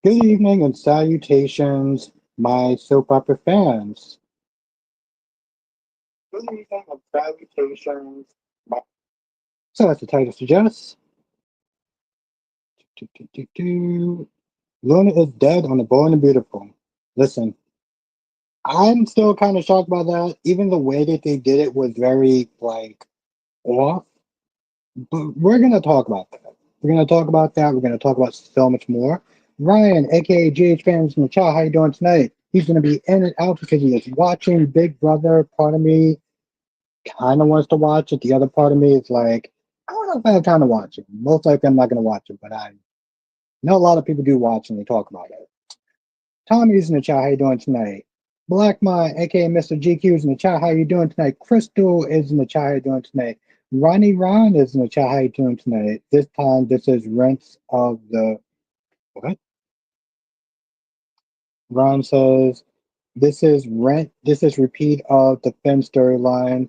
Good evening and salutations, my soap opera fans. Good evening and salutations. So, as the title suggests, do, do, do, do. Luna is dead on the Bold and the Beautiful. Listen, I'm still kind of shocked by that. Even the way that they did it was very, off. But we're going to talk about that. We're going to talk about that. We're going to talk about so much more. Ryan, aka GH Fans in the chat, how you doing tonight? He's going to be in and out because he is watching Big Brother. Part of me kind of wants to watch it. The other part of me is like, I don't know if I have time to watch it. Most likely, I'm not going to watch it, but I know a lot of people do watch and they talk about it. Tommy's in the chat. How you doing tonight? Black Mind, aka Mr. GQ, is in the chat. How you doing tonight? Crystal is in the chat. How you doing tonight? Ronnie Ron is in the chat. How you doing tonight? This time, this is Rents of the what? Ron says this is Rent. This is repeat of the Finn storyline.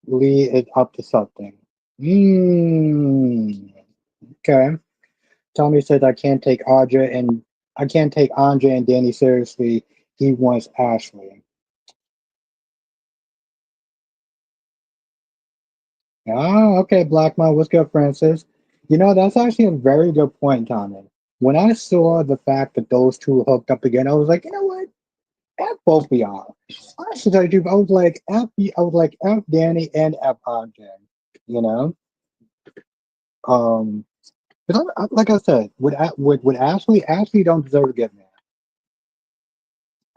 Lee is up to something. Hmm. Okay. Tommy said I can't take Andre and Danny seriously. He wants Ashley. Ah, okay, Blackmon. What's good, Francis? You know, that's actually a very good point, Tommy. When I saw the fact that those two hooked up again, I was like, you know what? F both of y'all. I should tell you, the truth, I was like F Danny and F Andre. You know, um, because like I said, with Ashley don't deserve to get mad.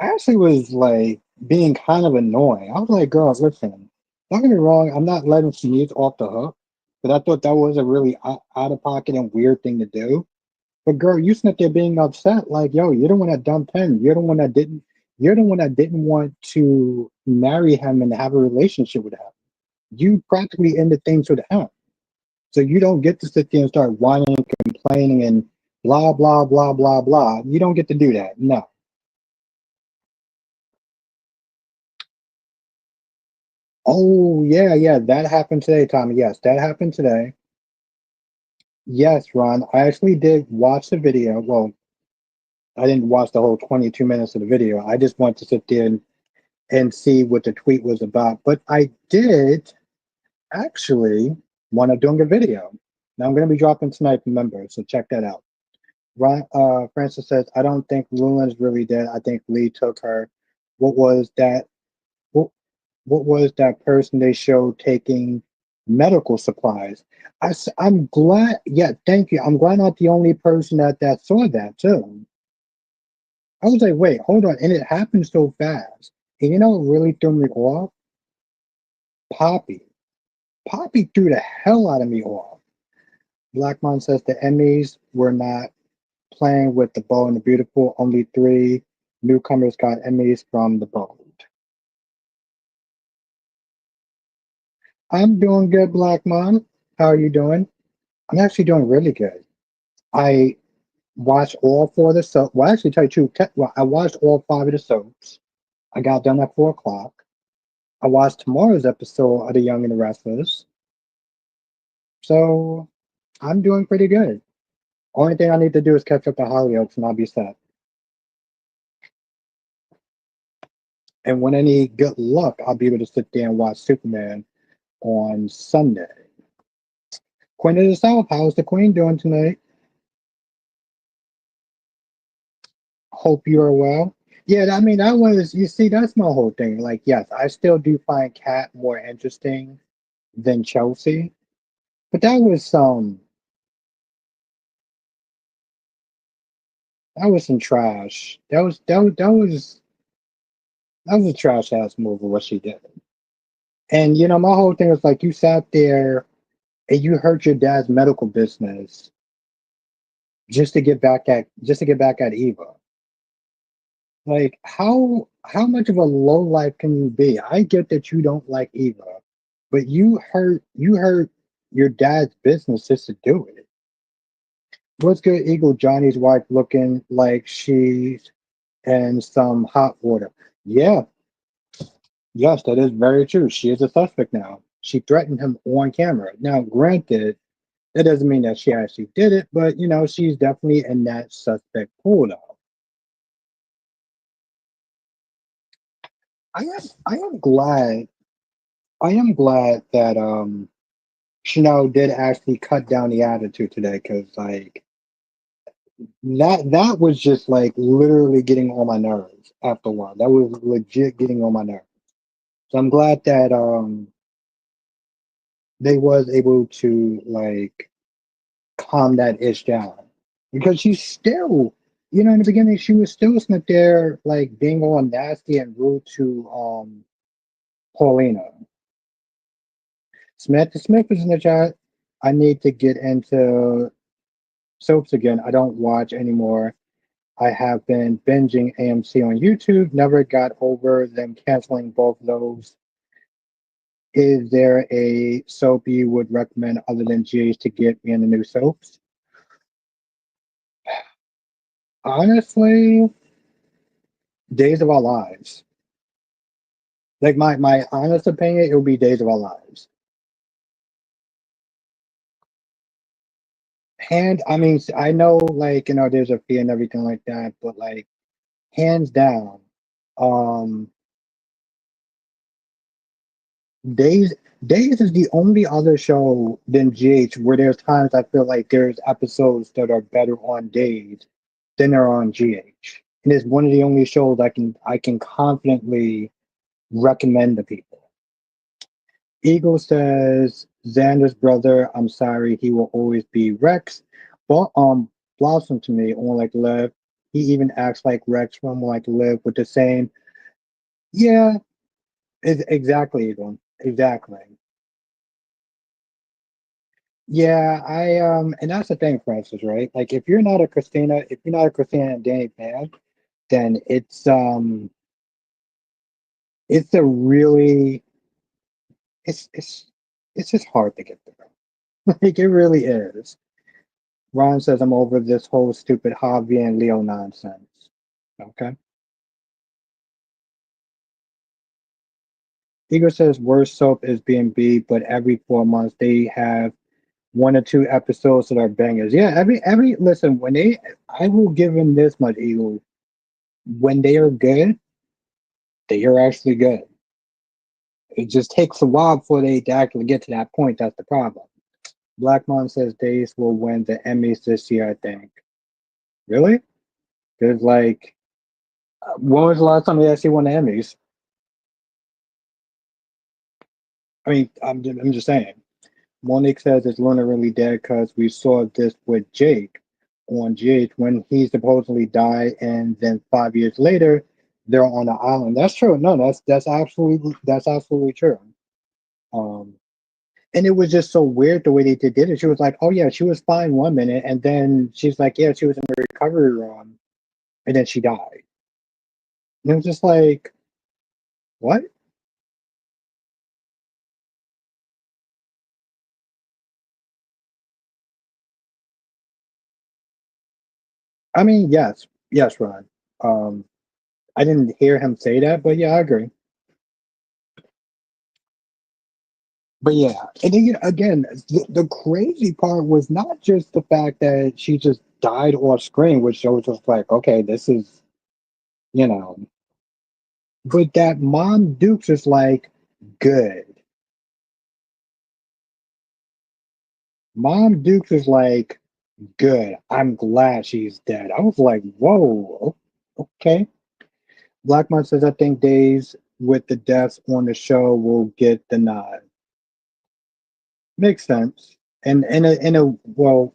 Ashley was like being kind of annoying. I was like, girl, listen, don't get me wrong, I'm not letting Sneeze off the hook, but I thought that was a really out of pocket and weird thing to do. But girl, you sitting there being upset, like, yo, you're the one that dumped him. You're the one that didn't want to marry him and have a relationship with him. You practically ended things with him. So you don't get to sit there and start whining, complaining, and blah blah blah blah blah. You don't get to do that. No. Oh yeah, yeah, that happened today, Tommy. Yes, that happened today. Yes, Ron, I actually did watch the video. Well, I didn't watch the whole 22 minutes of the video. I just wanted to sit there and see what the tweet was about. But I did actually want to do a video. Now I'm going to be dropping tonight for members, so check that out. Francis says, I don't think Luna's really dead. I think Lee took her. What was that? What, what was that person they showed taking medical supplies? I'm glad. Yeah, thank you. I'm glad I'm not the only person that saw that too. I was like, wait, hold on, and it happened so fast. And you know what really threw me off? Poppy. Poppy threw the hell out of me off. Blackmon says the Emmys were not playing with the Bold and the Beautiful. Only three newcomers got Emmys from the Bold. I'm doing good, Blackmon. How are you doing? I'm actually doing really good. I watched all four of the soaps. Well, actually, tell you the truth, well, I watched all five of the soaps. I got done at 4 o'clock. I watched tomorrow's episode of The Young and the Restless. So I'm doing pretty good. Only thing I need to do is catch up to Hollyoaks and I'll be set. And when I need good luck, I'll be able to sit there and watch Superman on Sunday. Queen of the South, how's the Queen doing tonight? Hope you are well. Yeah, I mean, that was, you see, that's my whole thing. Like, yes, I still do find Kat more interesting than Chelsea, but that was some trash. That was a trash ass move of what she did. And you know, my whole thing is like you sat there and you hurt your dad's medical business just to get back at Eva. Like how much of a low life can you be? I get that you don't like Eva, but you hurt your dad's business just to do it. What's good, Eagle? Johnny's wife looking like she's in some hot water. Yeah, yes, that is very true. She is a suspect now. She threatened him on camera. Now, granted, That doesn't mean that she actually did it, but she's definitely in that suspect pool though. I am glad that Chanel did actually cut down the attitude today, because like that was just like literally getting on my nerves after a while. That was legit getting on my nerves. So I'm glad that they was able to like calm that ish down, because she's still, in the beginning she was still sitting there like being all nasty and rude to Paulina. Smith is in the chat. I need to get into soaps again. I don't watch anymore. I have been binging AMC on YouTube. Never got over them canceling both those. Is there a soap you would recommend other than GH to get me in the new soaps? Honestly, Days of Our Lives. Like my honest opinion, it would be Days of Our Lives. And I mean, I know like there's a fee and everything like that, but like hands down, um, Days Days is the only other show than GH where there's times I feel like there's episodes that are better on Days than they're on GH. And it's one of the only shows I can confidently recommend to people. Eagle says Xander's brother, I'm sorry, he will always be Rex. But Blossom to me on like Liv. He even acts like Rex from like Liv with the same. Yeah, exactly, Eagle. Exactly. Yeah, and that's the thing, Francis, right? Like if you're not a Christina and Danny fan, then it's a really it's it's just hard to get through. Like it really is. Ron says I'm over this whole stupid Javi and Leo nonsense. Okay. Igor says worst soap is B&B, but every 4 months they have one or two episodes that are bangers. Yeah, every listen, when they I will give them this much, Eagle. When they are good, they are actually good. It just takes a while before they actually get to that point. That's the problem. Black Mom says Days will win the Emmys this year, I think. Really? Because like, when was the last time they actually won the Emmys? I mean, I'm just saying. Monique says it's Luna really dead because we saw this with Jake on GH when he supposedly died, and then 5 years later they're on the island. That's true. No, that's absolutely true. Um, and it was just so weird the way they did it. She was like, "Oh yeah, she was fine 1 minute," and then she's like, "Yeah, she was in the recovery room," and then she died. And it was just like, what? I mean, yes, yes, Ron. Um, I didn't hear him say that, but yeah, I agree. But yeah, and then again, the crazy part was not just the fact that she just died off screen, which I was just like, okay, this is, you know, but that Mom Dukes is like, good. Mom Dukes is like, good. I'm glad she's dead. I was like, whoa, okay. Black Mom says, I think Days with the deaths on the show will get the nod. Makes sense. And in a well,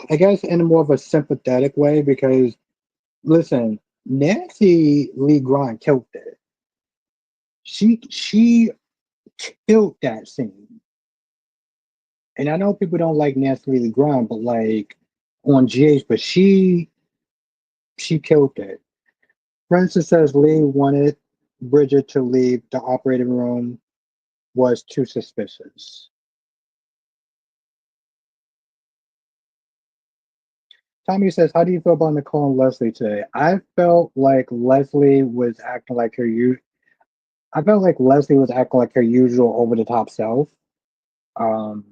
I guess in a more of a sympathetic way, because listen, Nancy Lee Grant killed it. She killed that scene. And I know people don't like Nancy Lee Grant, but like on GH, but she killed it. Francis says Lee wanted Bridget to leave the operating room, was too suspicious. Tommy says, how do you feel about Nicole and Leslie today? I felt like Leslie was acting like her usual over the top self. Um,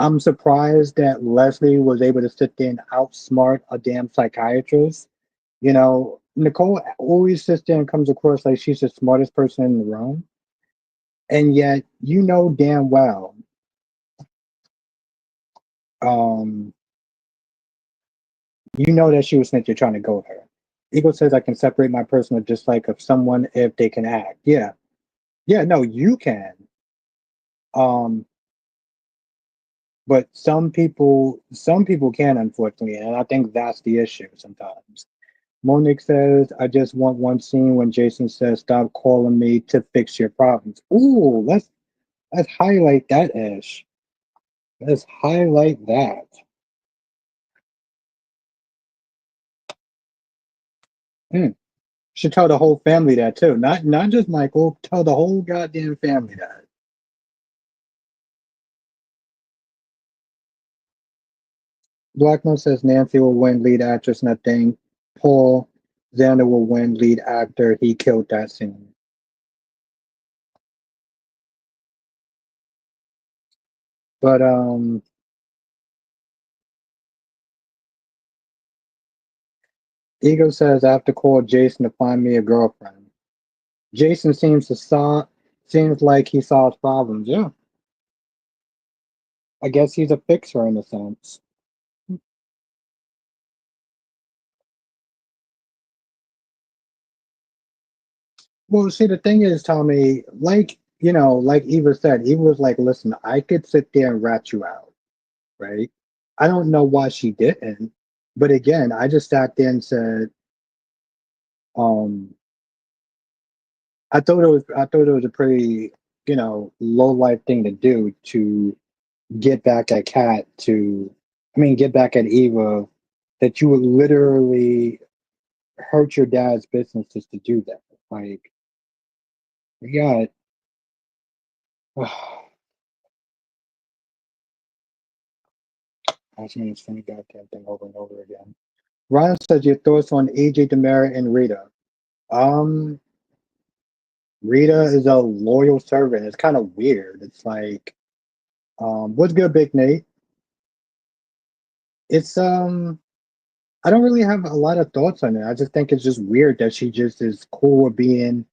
I'm surprised that Leslie was able to sit there and outsmart a damn psychiatrist. You know, Nicole always sits there and comes across like she's the smartest person in the room, and yet you know damn well, um, you know that she was sent. You're trying to go with her. Eagle says, "I can separate my personal dislike of someone if they can act." Yeah, yeah, no, you can. Um, but some people can, unfortunately, and I think that's the issue sometimes. Monique says, I just want one scene when Jason says, "Stop calling me to fix your problems." Ooh, let's highlight that, Ish. Let's highlight that. Mm. Should tell the whole family that too. Not just Michael. Tell the whole goddamn family that. Blackman says Nancy will win lead actress, and I think Paul Xander will win lead actor. He killed that scene. But Ego says I have to call Jason to find me a girlfriend. Jason seems like he solves problems. Yeah, I guess he's a fixer in a sense. Well, see, the thing is, Tommy, like like Eva said, Eva was like, "Listen, I could sit there and rat you out, right? I don't know why she didn't, but again, I just sat there and said, um, I thought it was a pretty, low life thing to do to get back at Kat get back at Eva, that you would literally hurt your dad's business just to do that. Like, you got, I was saying the same goddamn thing over and over again. Ryan says your thoughts on AJ Demara and Rita. Um, Rita is a loyal servant. It's kind of weird. It's like, what's good, Big Nate? It's I don't really have a lot of thoughts on it. I just think it's just weird that she just is cool with being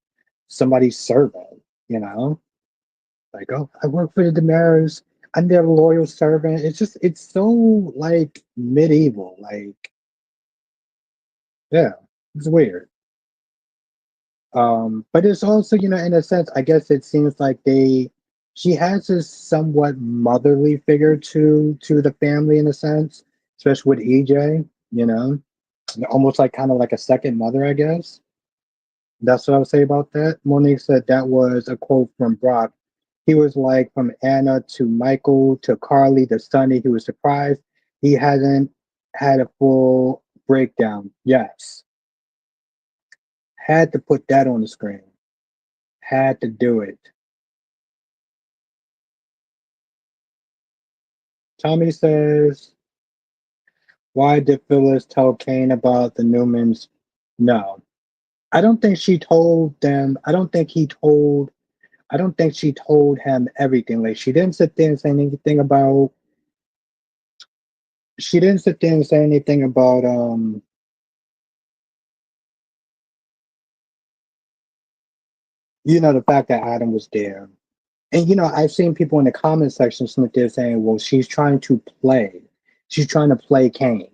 somebody's servant, you know? Like, oh, I work for the Demaras. I'm their loyal servant. It's so like medieval. Like, yeah, it's weird. But it's also, in a sense, I guess it seems like she has this somewhat motherly figure to the family in a sense, especially with EJ, you know, almost like kind of like a second mother, I guess. That's what I would say about that. Monique said that was a quote from Brock. He was like, from Anna to Michael to Carly to Sonny, he was surprised he hadn't had a full breakdown. Yes, had to put that on the screen. Had to do it. Tommy says, why did Phyllis tell Kane about the Newmans? No. I don't think she told them. I don't think she told him everything. Like, she didn't sit there and say anything about, the fact that Adam was there. And, I've seen people in the comment section sit there saying, well, she's trying to play. She's trying to play Kane.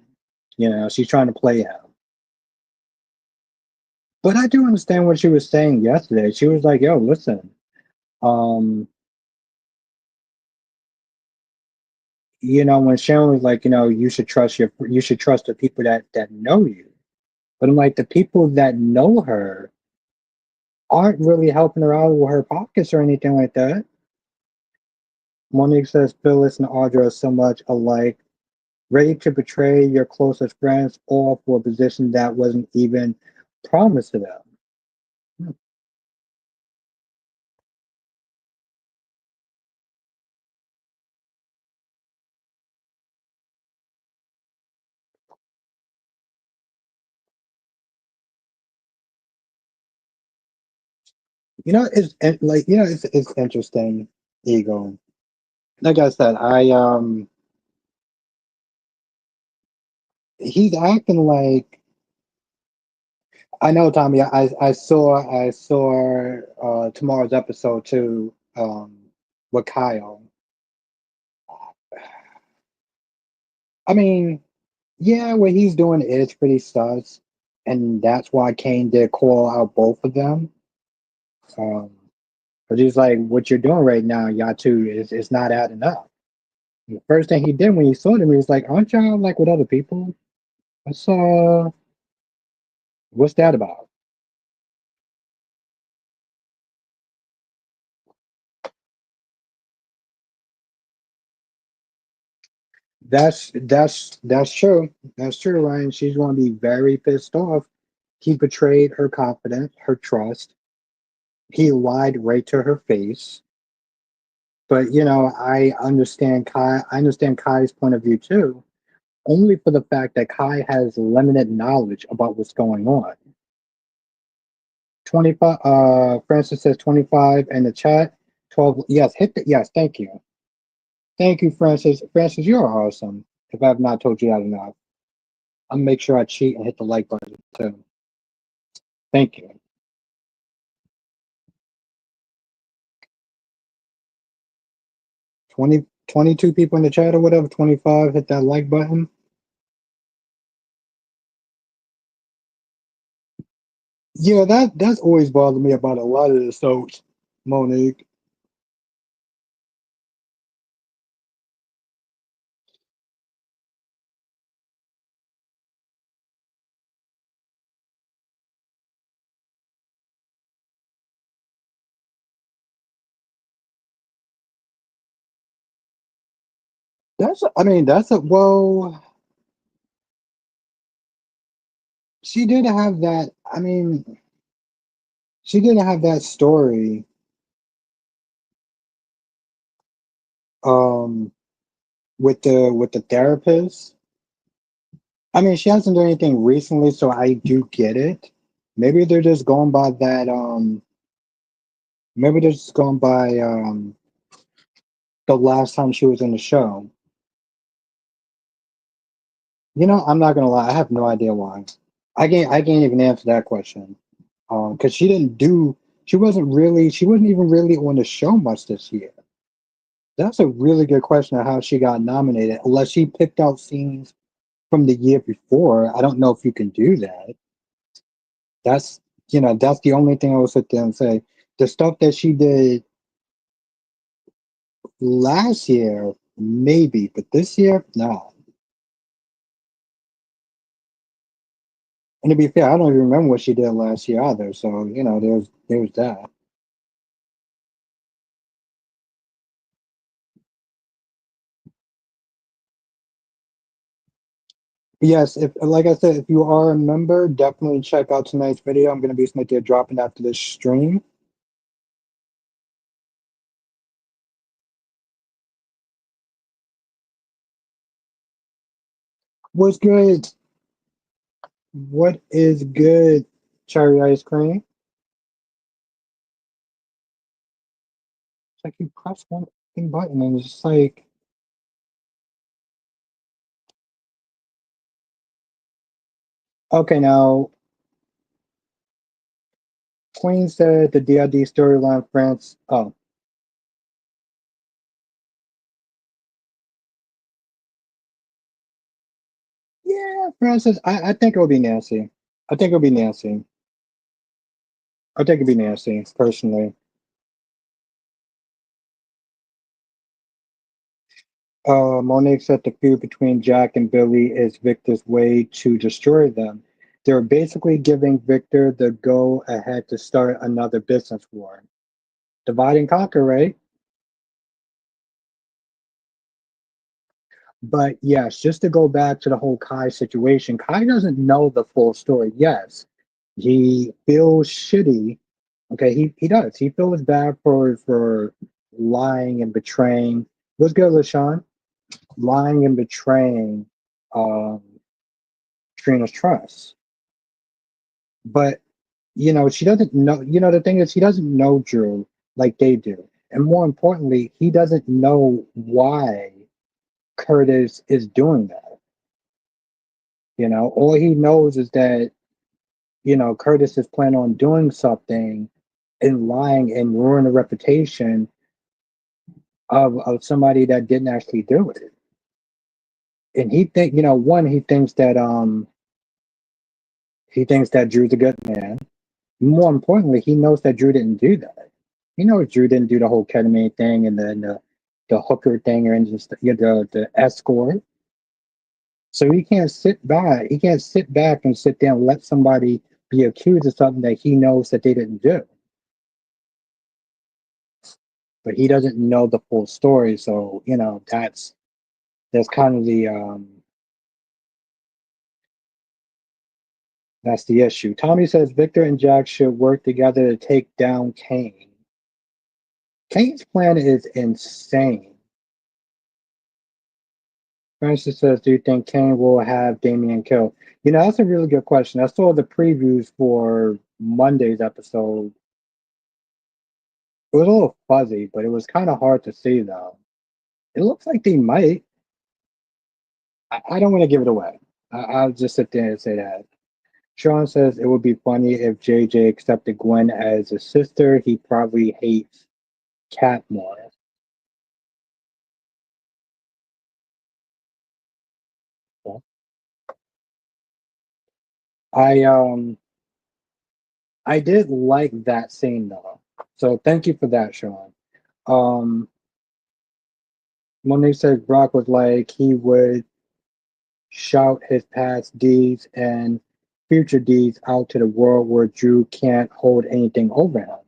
She's trying to play him. But I do understand what she was saying yesterday. She was like, yo, listen, um, when Sharon was like, you should trust the people that know you. But I'm like, the people that know her aren't really helping her out with her pockets or anything like that. Monique says Phyllis and Audra are so much alike, ready to betray your closest friends, all for a position that wasn't even promised to them. Hmm. It's like, it's interesting, Ego. like I said, he's acting like I know, Tommy. I saw tomorrow's episode too. With Kyle. I mean, yeah, what he's doing is pretty sus, and that's why Kane did call out both of them. Um, but he's like, what you're doing right now, y'all two, is not adding up. The first thing he did when he saw them, he was like, "Aren't y'all like with other people? What's what's that about?" That's true. That's true, Ryan. She's going to be very pissed off. He betrayed her confidence, her trust. He lied right to her face. But I understand Kai. I understand Kai's point of view too, only for the fact that Kai has limited knowledge about what's going on. 25. Francis says 25 in the chat. 12. Yes, hit the yes. Thank you, Francis. Francis, you're awesome. If I have not told you that enough, I'll make sure I cheat and hit the like button too. Thank you. 20, 22 people in the chat or whatever. 25. Hit that like button. Yeah, that's always bothered me about a lot of the soaps, Monique. I mean, that's a well. She did have that. I mean, she didn't have that story. Um, with the therapist. I mean, she hasn't done anything recently, so I do get it. Maybe they're just going by that. Maybe they're just going by the last time she was in the show. I'm not gonna lie. I have no idea why. I can't even answer that question. Because she didn't do. She wasn't even really on the show much this year. That's a really good question of how she got nominated. Unless she picked out scenes from the year before. I don't know if you can do that. That's that's the only thing I will sit there and say. The stuff that she did last year, maybe, but this year, no. And to be fair, I don't even remember what she did last year either. So there's that. But yes, if like I said, if you are a member, definitely check out tonight's video. I'm gonna be right there dropping after this stream. What's good? What is good? Cherry ice cream. It's like you press one fucking button and it's just like, okay, now Queen said the DID storyline France. Oh, yeah, Francis. I think it'll be Nancy. I think it'll be Nancy. I think it'll be Nancy, personally. Monique said the feud between Jack and Billy is Victor's way to destroy them. They're basically giving Victor the go ahead to start another business war. Divide and conquer, right? But yes, just to go back to the whole Kai situation, Kai doesn't know the full story. Yes, he feels shitty. Okay, he does. He feels bad for lying and betraying. What's good, LaShawn? Lying and betraying um, Trina's trust. But she doesn't know. The thing is, he doesn't know Drew like they do. And more importantly, he doesn't know why Curtis is doing that. All he knows is that, Curtis is planning on doing something and lying and ruin the reputation of somebody that didn't actually do it. And one, he thinks that Drew's a good man. More importantly, he knows that Drew didn't do that. He knows Drew didn't do the whole ketamine thing and the hooker thing or just the escort. So he can't sit back. He can't sit back and sit there and let somebody be accused of something that he knows that they didn't do. But he doesn't know the full story. So that's kind of that's the issue. Tommy says Victor and Jack should work together to take down Kane. Kane's plan is insane. Francis says, do you think Kane will have Damien killed? That's a really good question. I saw the previews for Monday's episode. It was a little fuzzy, but it was kind of hard to see, though. It looks like they might. I don't want to give it away. I'll just sit there and say that. Sean says it would be funny if JJ accepted Gwen as a sister. He probably hates Cat more. I um I did like that scene though. So thank you for that, Sean. Um Monique says Brock was like he would shout his past deeds and future deeds out to the world where Drew can't hold anything over him.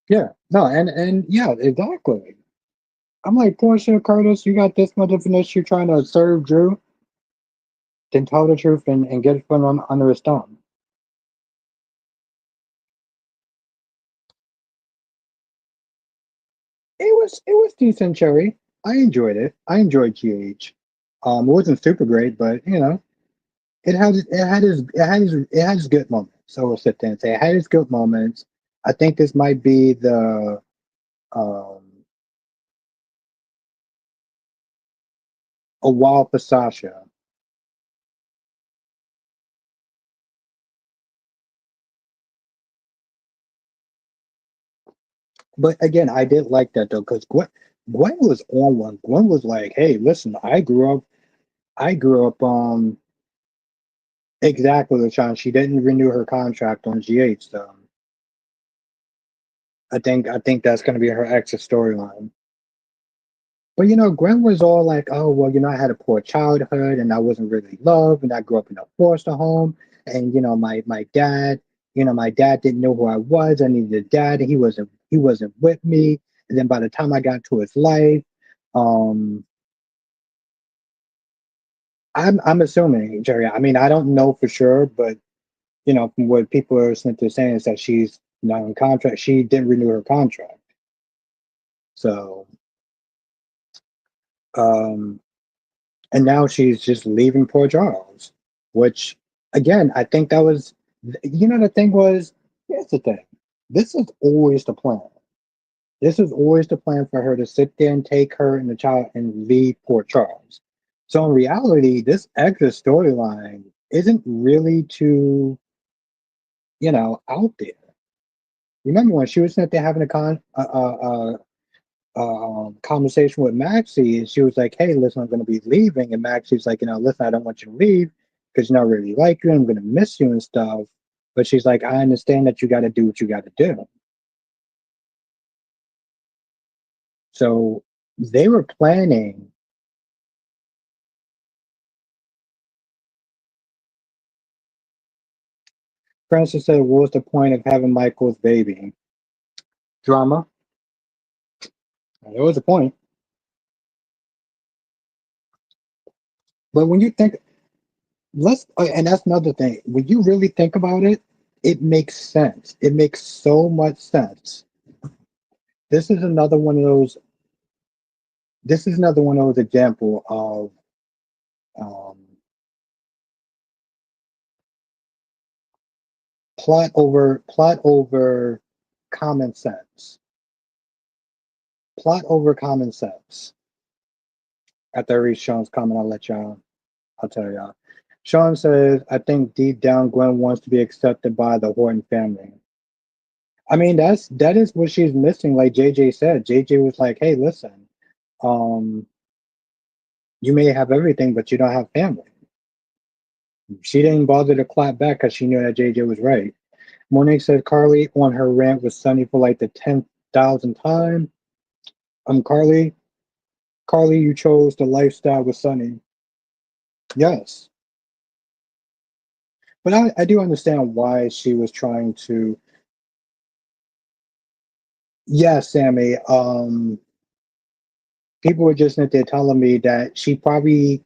Yeah, no, and yeah, exactly. I'm like, Portia Curtis, you got this much of an issue trying to serve Drew, then tell the truth and get it from him under his thumb. It was decent, Cherry. I enjoyed it. I enjoyed GH. It wasn't super great, but it had his good moments. So we'll sit there and say it had its good moments. I think this might be the um a while for Sasha. But again, I did like that though, because Gwen was on one. Gwen was like, "Hey, listen, I grew up exactly the time she didn't renew her contract on GH, so I think that's gonna be her exit storyline." But Gwen was all like, "Oh well, I had a poor childhood and I wasn't really loved, and I grew up in a foster home, and my dad didn't know who I was. I needed a dad, and he wasn't with me. And then by the time I got to his life, um, I'm assuming, Jerry. I mean, I don't know for sure, but from what people are simply saying is that she's not in contract. She didn't renew her contract, so um, and now she's just leaving Port Charles, which again, I think that was, the thing was, here's the thing. This is always the plan. This is always the plan for her to sit there and take her and the child and leave Port Charles. So in reality, this extra storyline isn't really too, out there. Remember when she was sitting there having conversation with Maxie, and she was like, "Hey, listen, I'm going to be leaving," and Maxie's like, "Listen, I don't want you to leave because I really like you. I'm going to miss you and stuff." But she's like, "I understand that you got to do what you got to do." So they were planning. Francis said, "What was the point of having Michael's baby? Drama." There was a point, but when you think, and that's another thing. When you really think about it, it makes sense. It makes so much sense. This is another one of those. This is another one of those example of um, plot over common sense. plot over common sense. After I read Sean's comment, I'll tell y'all. Sean says, I think deep down Gwen wants to be accepted by the Horton family. I mean, that is what she's missing, like JJ said. JJ was like, hey, listen, um, you may have everything, but you don't have family. She didn't bother to clap back because she knew that JJ was right. Monique said Carly on her rant with Sunny for like the 10,000th time. Carly, Carly, you chose the lifestyle with Sunny. Yes. But I do understand why she was trying to. Yes, Sammy. People were just there telling me that she probably,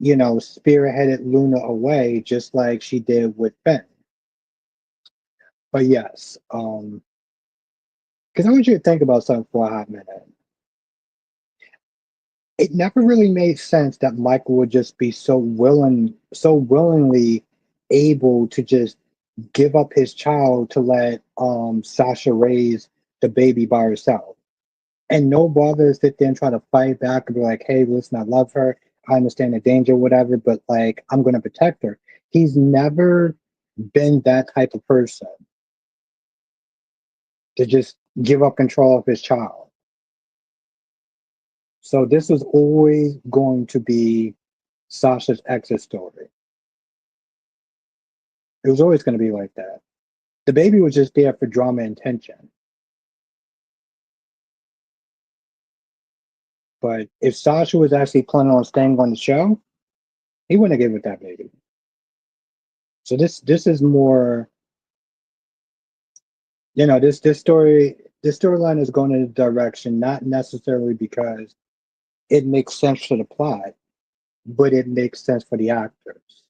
spearheaded Luna away just like she did with Ben. But yes, because I want you to think about something for a hot minute. It never really made sense that Michael would just be so willingly able to just give up his child to let Sasha raise the baby by herself. And no bother to sit there and try to fight back and be like, hey, listen, I love her. I understand the danger, whatever, but like, I'm going to protect her. He's never been that type of person to just give up control of his child. So this was always going to be Sasha's exit story. It was always going to be like that. The baby was just there for drama and tension. But if Sasha was actually planning on staying on the show, he wouldn't have given it that baby. So this is more, this storyline is going in a direction not necessarily because it makes sense for the plot, but it makes sense for the actors.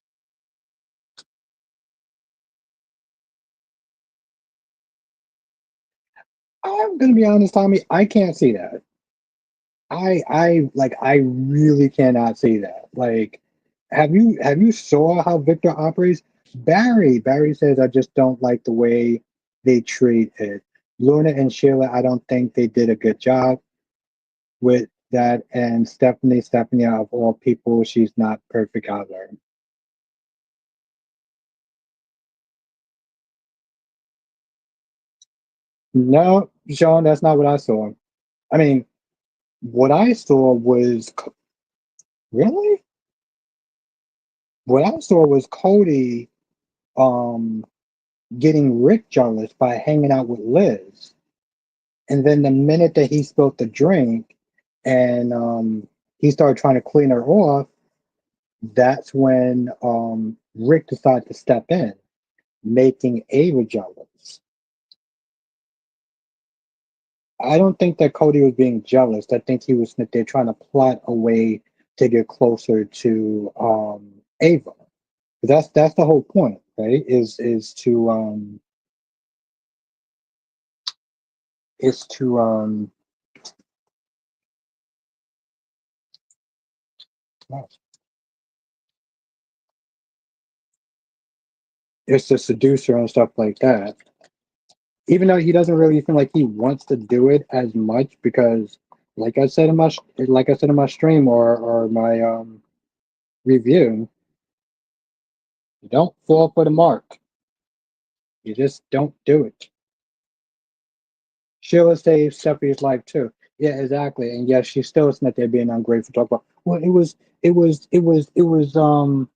I'm gonna be honest, Tommy. I can't see that. I really cannot see that. Like, have you saw how Victor operates? Barry says I just don't like the way they treat it. Luna and Sheila, I don't think they did a good job with that. And Stephanie of all people, she's not perfect either. No, Sean, that's not what I saw. I mean, what I saw was really what I saw was Cody um getting Rick jealous by hanging out with Liz. And then the minute that he spilled the drink and he started trying to clean her off, that's when Rick decided to step in, making Ava jealous. I don't think that Cody was being jealous. I think he was they're trying to plot a way to get closer to Ava. That's the whole point, right? Is to is to seduce her and stuff like that. Even though he doesn't really feel like he wants to do it as much because, like I said in my stream or my review, you don't fall for the mark. You just don't do it. Sheila saved Steffi's life too. Yeah, exactly. And yes, she's still not there being ungrateful. Talk about well, it was Liam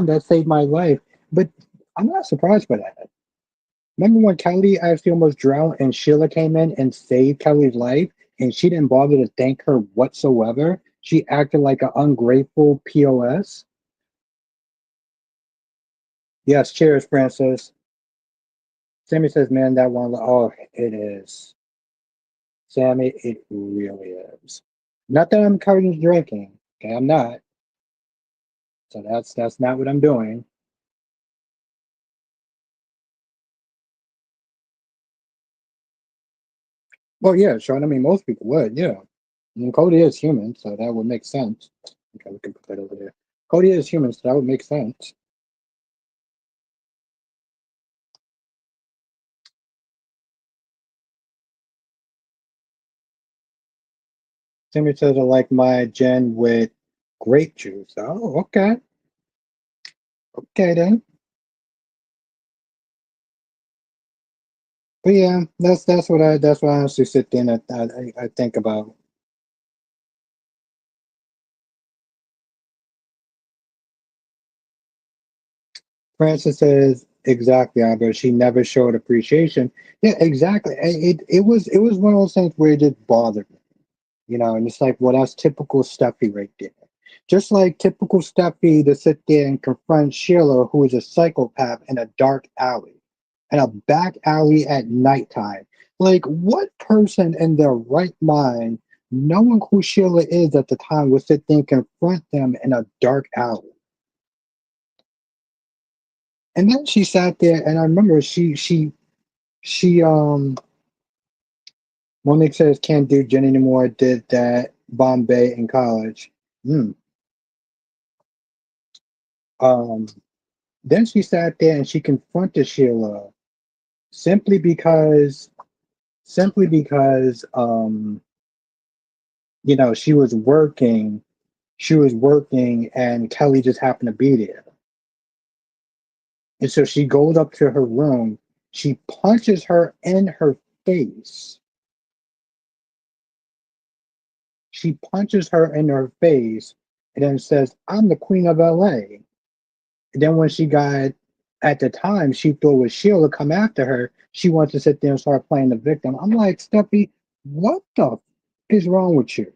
that saved my life. But I'm not surprised by that. Remember when Kelly actually almost drowned and Sheila came in and saved Kelly's life and she didn't bother to thank her whatsoever? She acted like an ungrateful POS. Yes, cheers, Francis. Sammy says, man, that one, oh, it is. Sammy, it really is. Not that I'm encouraging drinking. Okay, I'm not. So that's not what I'm doing. Well, yeah, Sean. I mean, most people would, yeah. I mean, Cody is human, so that would make sense. Okay, we can put that over there. Cody is human, so that would make sense. Timmy says I like my gin with grape juice. Oh, okay. Okay then. But yeah, that's what I honestly sit there and I think about. Francis says exactly, Albert. She never showed appreciation. Yeah, exactly. It was one of those things where it just bothered me, and it's like, well, that's typical Steffi right there. Just like typical Steffi to sit there and confront Sheila, who is a psychopath in a dark alley, in a back alley at nighttime. Like, what person in their right mind, knowing who Sheila is at the time, would sit there and confront them in a dark alley? And then she sat there, and I remember she Monique says can't do Jen anymore. Did that Bombay in college. Hmm. Um. Then she sat there and she confronted Sheila simply because she was working. She was working, and Kelly just happened to be there. And so she goes up to her room. She punches her in her face. She punches her in her face and then says, I'm the queen of LA. And then when she got, at the time, she thought it was Sheila come after her. She wants to sit there and start playing the victim. I'm like, Steffi, what the is wrong with you?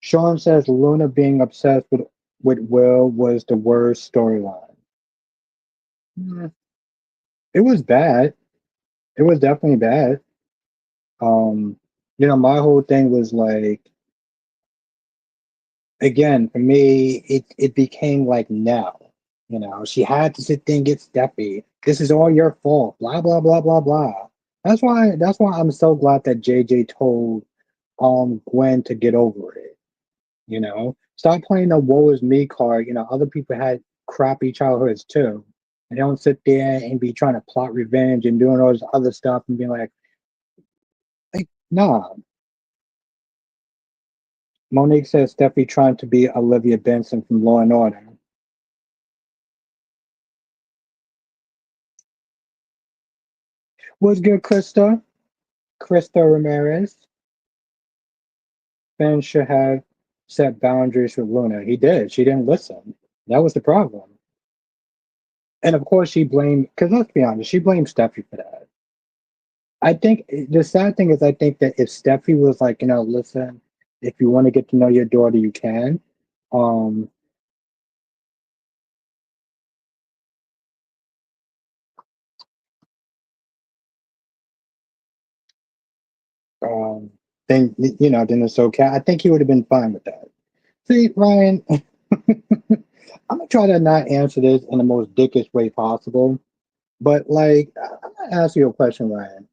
Sean says Luna being obsessed with Will was the worst storyline. Mm, it was bad. It was definitely bad. Um, my whole thing was like, again, for me, it became like no. She had to sit there and get Steffi. This is all your fault. Blah blah blah blah blah. That's why I'm so glad that JJ told Gwen to get over it. Stop playing the woe is me card. Other people had crappy childhoods too. And don't sit there and be trying to plot revenge and doing all this other stuff and being like, nah. Monique says Steffi trying to be Olivia Benson from Law and Order. What's good, Krista? Krista Ramirez. Finn should have set boundaries with Luna. He did. She didn't listen. That was the problem. And of course, she blamed, because let's be honest, she blamed Steffi for that. I think the sad thing is, I think that if Steffi was like, listen, if you want to get to know your daughter, you can. Um, um, then it's okay. I think he would have been fine with that. See, Ryan, I'm gonna try to not answer this in the most dickish way possible, but like, I'm gonna ask you a question, Ryan.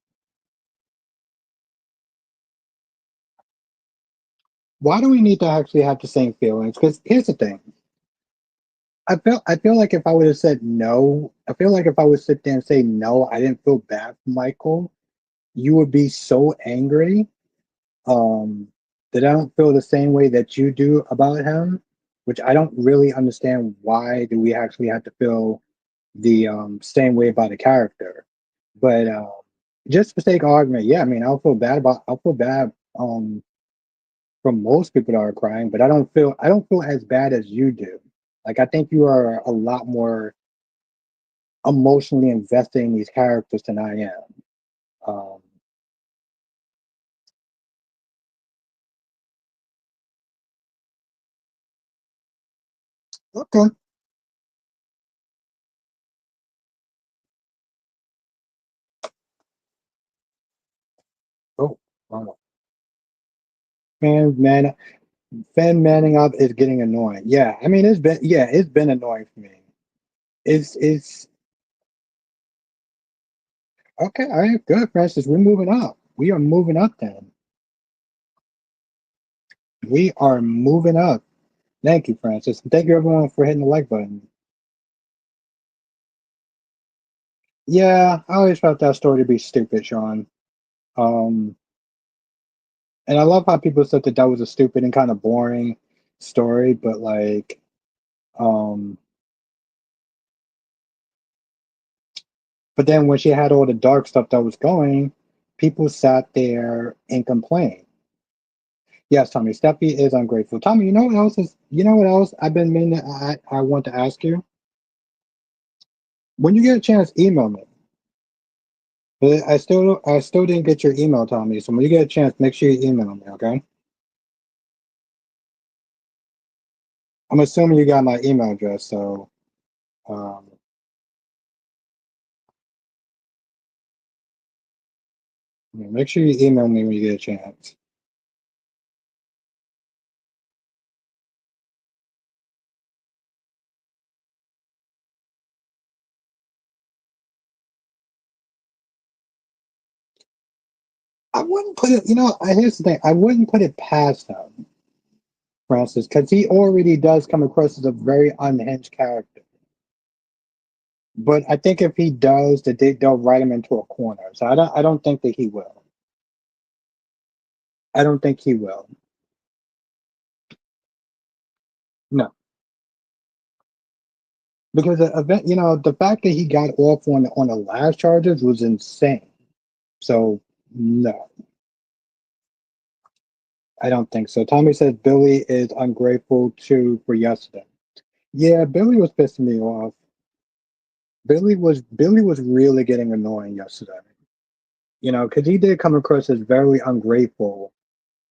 Why do we need to actually have the same feelings? Because here's the thing. I feel like if I would have said no, I feel like if I would sit there and say no, I didn't feel bad for Michael, you would be so angry um that I don't feel the same way that you do about him, which I don't really understand why do we actually have to feel the same way about a character. But just for sake of argument, yeah, I mean I'll feel bad from most people that are crying, but I don't feel as bad as you do. Like I think you are a lot more emotionally invested in these characters than I am. Um, okay. Oh, wow. Man, fan manning up is getting annoying. Yeah, I mean it's been annoying for me. It's okay. All right, good, Francis. We're moving up. We are moving up then. We are moving up. Thank you, Francis. And thank you everyone for hitting the like button. Yeah, I always felt that story to be stupid, Sean. Um, And I love how people said that that was a stupid and kind of boring story, but like, um, but then when she had all the dark stuff that was going, people sat there and complained. Yes, Tommy, Steffi is ungrateful. Tommy, you know what else is? You know what else I've been meaning? I want to ask you. When you get a chance, email me. But I still didn't get your email, Tommy. So when you get a chance, make sure you email me. Okay. I'm assuming you got my email address, so um, yeah, make sure you email me when you get a chance. I wouldn't put it. Here's the thing. I wouldn't put it past him, Francis, because he already does come across as a very unhinged character. But I think if he does, that they'll write him into a corner. So I don't think that he will. I don't think he will. No, because the fact that he got off on the last charges was insane. So no, I don't think so. Tommy says Billy is ungrateful too for yesterday. Yeah, Billy was pissing me off. Billy was really getting annoying yesterday. Because he did come across as very ungrateful.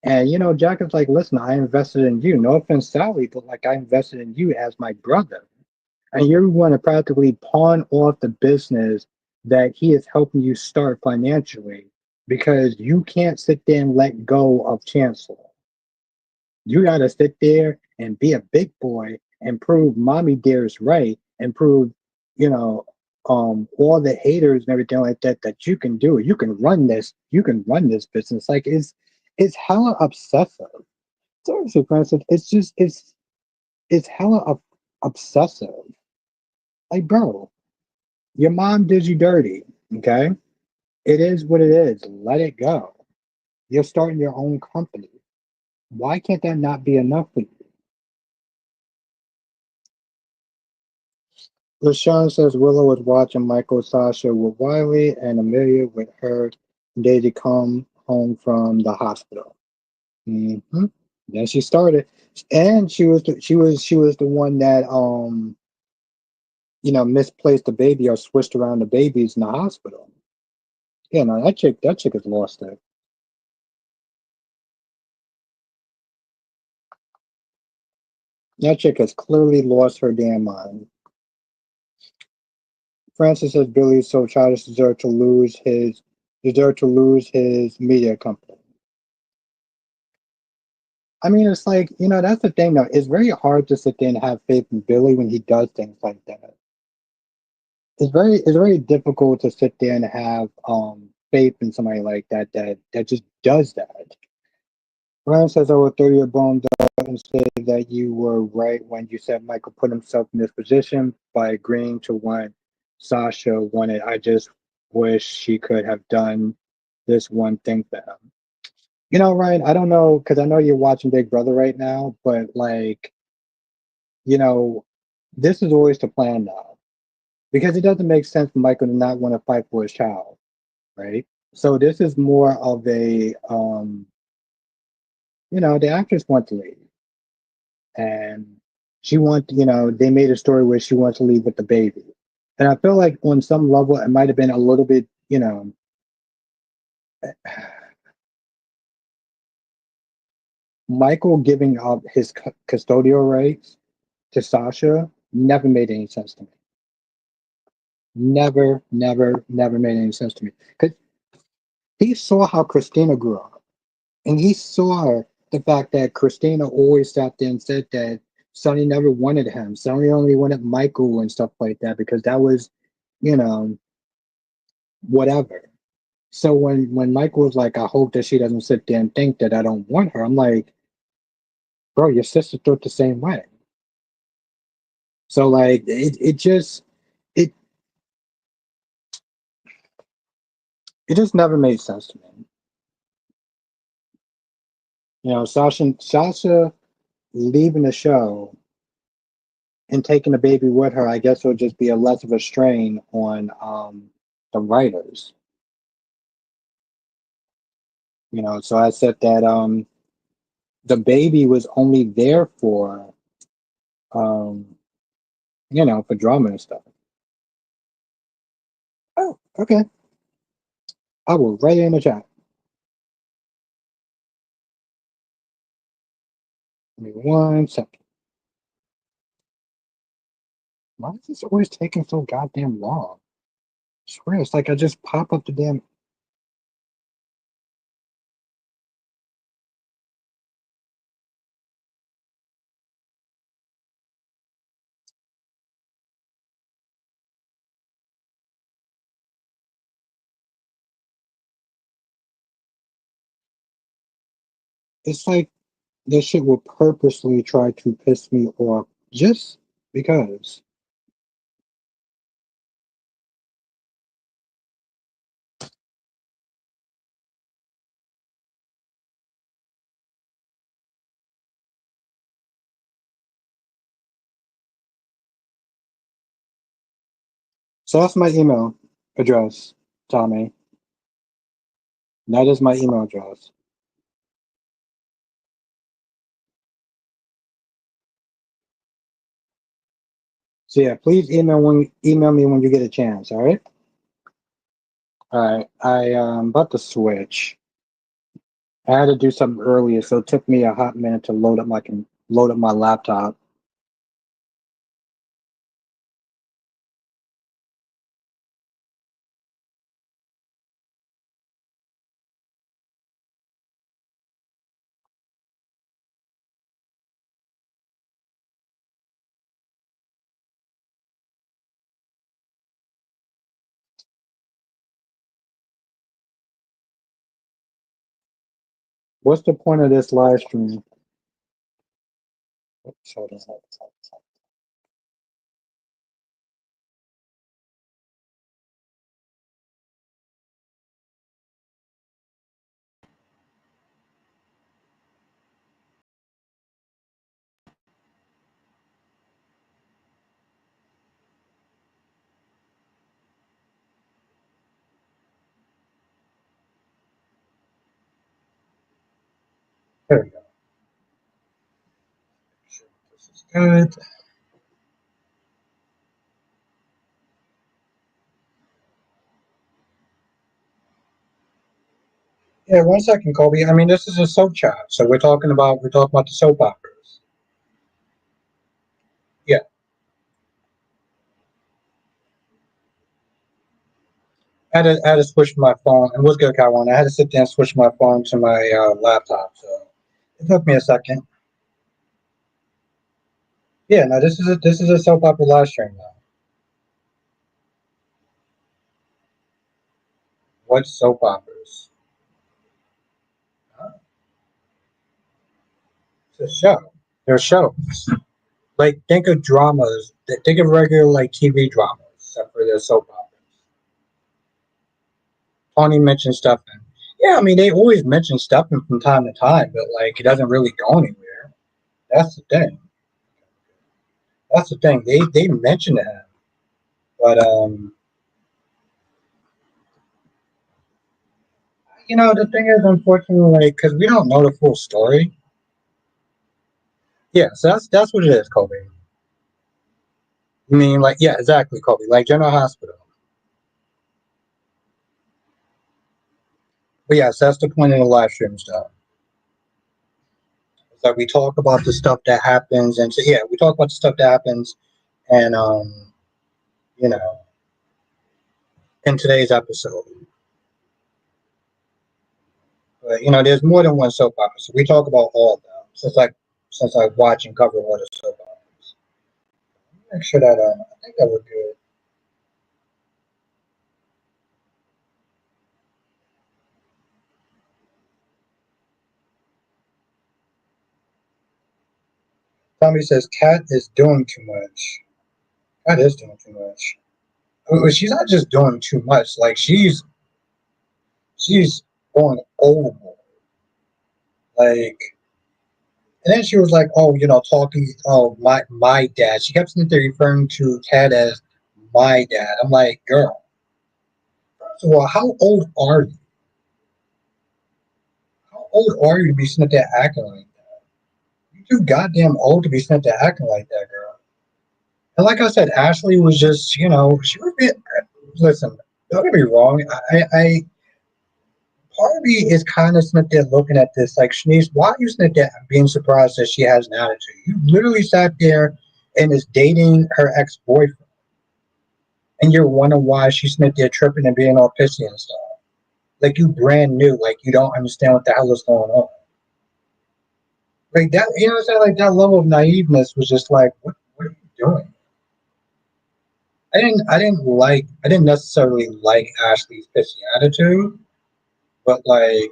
And Jack is like, listen, I invested in you. No offense, Sally, but like I invested in you as my brother. And you're going to practically pawn off the business that he is helping you start financially because you can't sit there and let go of Chancellor. You got to sit there and be a big boy and prove mommy dear is right and prove, you know, all the haters and everything like that that you can do it. You can run this. You can run this business. Like it's hella obsessive. Seriously, Francis, it's hella obsessive. Like, bro, your mom did you dirty. Okay, it is what it is. Let it go. You're starting your own company. Why can't that not be enough for you? LaShawn says Willow was watching Michael Sasha with Wiley and Amelia with her Daisy come home from the hospital. hmm Then she started, and she was the one that misplaced the baby or switched around the babies in the hospital. Yeah, no, that chick is lost it. That chick has clearly lost her damn mind. Francis says Billy is so childish deserve to lose his media company. I mean, it's like, that's the thing though. It's very hard to sit there and have faith in Billy when he does things like that. It's very difficult to sit there and have faith in somebody like that just does that. Ryan says I will throw your bones out and say that you were right when you said Michael put himself in this position by agreeing to what Sasha wanted. I just wish she could have done this one thing for him. Ryan, I don't know because I know you're watching Big Brother right now, but like, you know, this is always the plan now because it doesn't make sense for Michael to not want to fight for his child, right? So this is more of the actress wants to leave, and they made a story where she wants to leave with the baby, and I feel like on some level it might have been a little bit, Michael giving up his custodial rights to Sasha never made any sense to me. Never, never, never made any sense to me. Because he saw how Christina grew up. And he saw the fact that Christina always sat there and said that Sonny never wanted him. Sonny only wanted Michael and stuff like that because that was, you know, whatever. So when Michael was like, I hope that she doesn't sit there and think that I don't want her, I'm like, bro, your sister thought the same way. So like it it just never made sense to me. Sasha leaving the show and taking the baby with her, I guess it'll just be a less of a strain on the writers. So I said that the baby was only there um for drama and stuff. Oh, okay. I will write it in the chat. Give me 1 second. Why is this always taking so goddamn long? I swear it's like I just pop up the damn. It's like this shit will purposely try to piss me off just because. So that's my email address, Tommy. That is my email address. So yeah, please email me when you get a chance. All right. All right. I am about to switch. I had to do something earlier, so it took me a hot minute to load up my laptop. What's the point of this live stream? Oops, hold on. There we go. This is good. Yeah, 1 second, Colby. I mean, this is a soap chat, so we're talking about the soap operas. Yeah, I had to switch my phone. And what's good, Kawan? I had to sit there and switch my phone to my laptop, so it took me a second. Yeah, no, this is a soap opera live stream now. What soap operas? It's a show. They're shows. Like think of dramas. Think of regular like TV dramas, except for the soap operas. Tony mentioned Stuffing. Yeah, I mean they always mention Stuffing from time to time, but like it doesn't really go anywhere. That's the thing. That's the thing. They mention him, but the thing is, unfortunately, like because we don't know the full story. Yeah, so that's what it is, Kobe. I mean, like, yeah, exactly, Kobe. Like General Hospital. But yes, that's the point of the live stream stuff. It's like we talk about the stuff that happens, and so yeah, we talk about the stuff that happens, and you know, in today's episode. But there's more than one soap opera, so we talk about all of them. Since I watch and cover all the soap operas. Make sure that I think that we're good. Tommy says Cat is doing too much. Cat is doing too much. She's not just doing too much. Like she's going overboard. Like, and then she was like, "Oh, talking. Oh, my dad." She kept sitting there referring to Ted as my dad. I'm like, girl, first of all, how old are you? How old are you to be sitting there acting like that? You too goddamn old to be sitting there acting like that, girl. And like I said, Ashley was just, she was being. Listen, don't get me wrong. I part of me is kind of sitting there looking at this like, Shanice, why are you sitting there being surprised that she has an attitude? You literally sat there and is dating her ex boyfriend, and you're wondering why she's sitting there tripping and being all pissy and stuff. Like you brand new, like you don't understand what the hell is going on. Like that, you know what I'm saying? Like that level of naiveness was just like, what are you doing? I didn't necessarily like Ashley's pissy attitude, but like,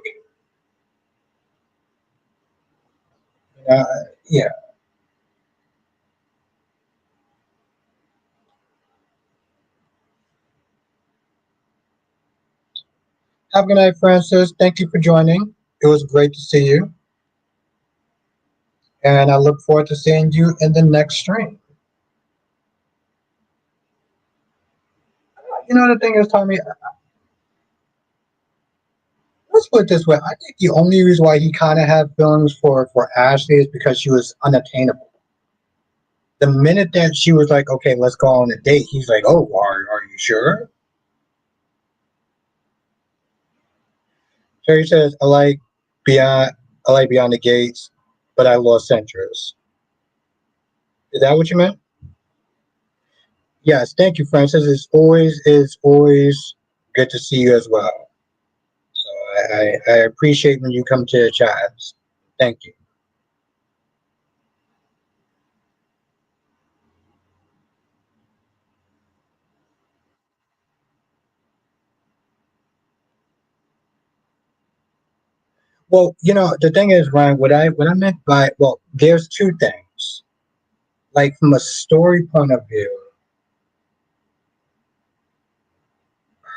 uh, yeah. Have a good night, Francis. Thank you for joining. It was great to see you, and I look forward to seeing you in the next stream. You know, the thing is, Tommy, let's put it this way. I think the only reason why he kind of had feelings for Ashley is because she was unattainable. The minute that she was like, okay, let's go on a date, he's like, oh, are you sure? Terry says, beyond, I like beyond the gates, but I lost interest. Is that what you meant? Yes, thank you, Francis. It's always good to see you as well. So I appreciate when you come to the chats. Thank you. Well, the thing is, Ryan, what I meant by, well, there's two things. Like from a story point of view,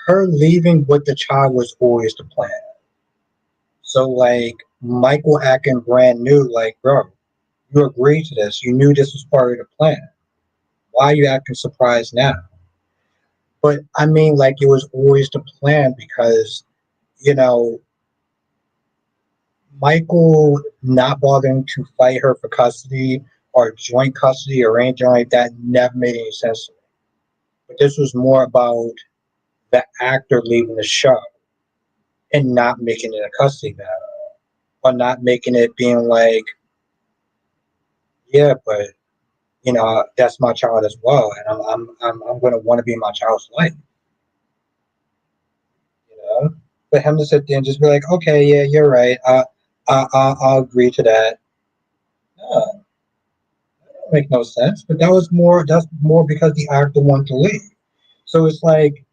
her leaving with the child was always the plan. So like Michael acting brand new, like, bro, you agreed to this. You knew this was part of the plan. Why are you acting surprised now? But I mean, like, it was always the plan because, you know, Michael not bothering to fight her for custody or joint custody or anything like that never made any sense to me. But this was more about the actor leaving the show and not making it a custody battle or not making it being like, yeah, but that's my child as well, and I'm going to want to be in my child's life, you know. For him to sit there and just be like, okay, yeah, you're right, I'll agree to that. No, that don't make no sense. But that's more because the actor wanted to leave. So it's like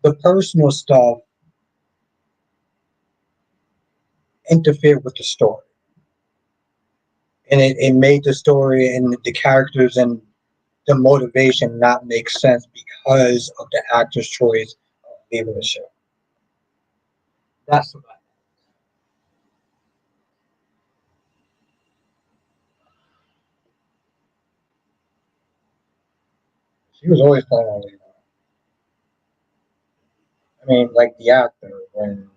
the personal stuff interfered with the story, and it made the story and the characters and the motivation not make sense because of the actor's choice of leaving the show. That's what she was always planning on leaving. I mean, like the actor when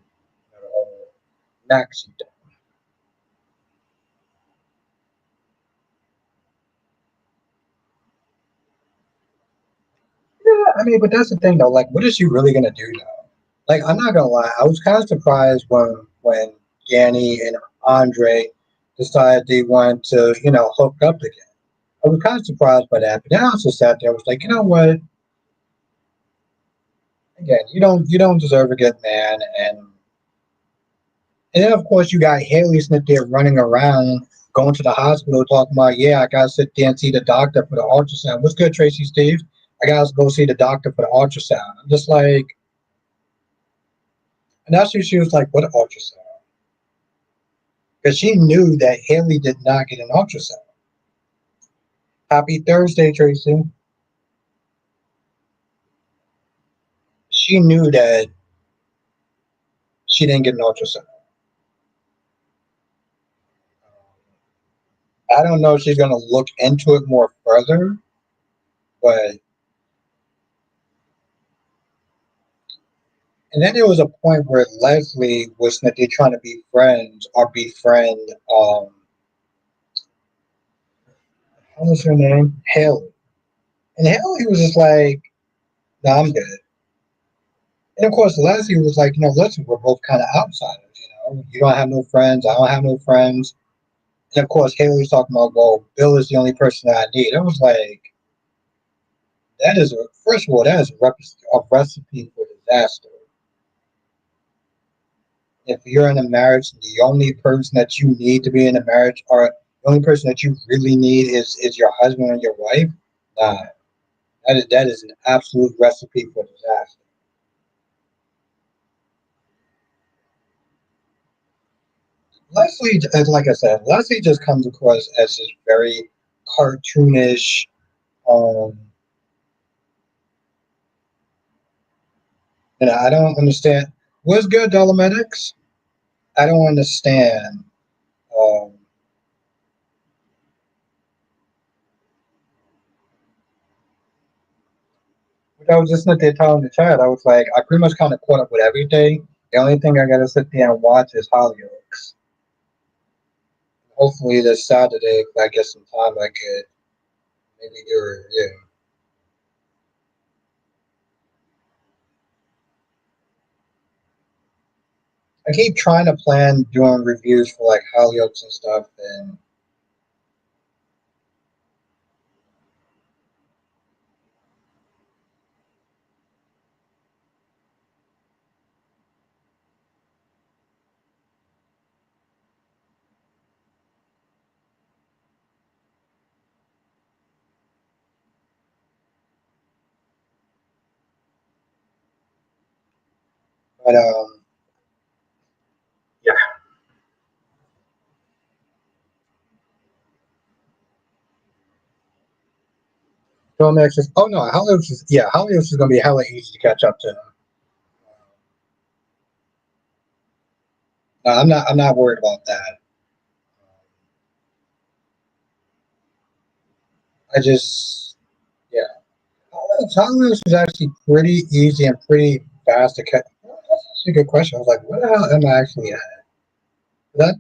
Maxie died. Yeah, I mean, but that's the thing though. Like, what is she really gonna do now? Like, I'm not gonna lie. I was kind of surprised when Danny and Andre decided they wanted to, hook up again. I was kind of surprised by that. But then I also sat there. I was like, you know what? Again, you don't deserve a good man. And then of course you got Haley sitting there running around, going to the hospital, talking about, yeah, I gotta sit there and see the doctor for the ultrasound. What's good, Tracy Steve? I gotta go see the doctor for the ultrasound. I'm just like, and that's when she was like, what ultrasound? Because she knew that Haley did not get an ultrasound. Happy Thursday, Tracy. She knew that she didn't get an ultrasound. I don't know if she's gonna look into it more further, but and then there was a point where Leslie was that they're trying to be friends or befriend what was her name? Haley. And Haley was just like, no, I'm good. And of course Leslie was like, listen, we're both kinda outsiders, You don't have no friends, I don't have no friends. And of course Haley's talking about, well, Bill is the only person that I need. It was like that is first of all, that is a recipe for disaster. If you're in a marriage, the only person that you need to be in a marriage, or the only person that you really need is your husband or your wife, nah, that is an absolute recipe for disaster. Leslie, like I said, Leslie just comes across as this very cartoonish. Um, and I don't understand. What's good, Dolomedics? I don't understand. Um, I was just sitting there telling the chat, I was like, I pretty much kind of caught up with everything. The only thing I gotta sit there and watch is Hollyoaks. Hopefully this Saturday, if I get some time, I could maybe do a review. I keep trying to plan doing reviews for like Hollyoaks and stuff, and but yeah. Film X oh no, Hollyoaks is gonna be hella easy to catch up to. No, I'm not worried about that. I just yeah. Hollyoaks is actually pretty easy and pretty fast to catch. That's actually a good question. I was like, where the hell am I actually at? But I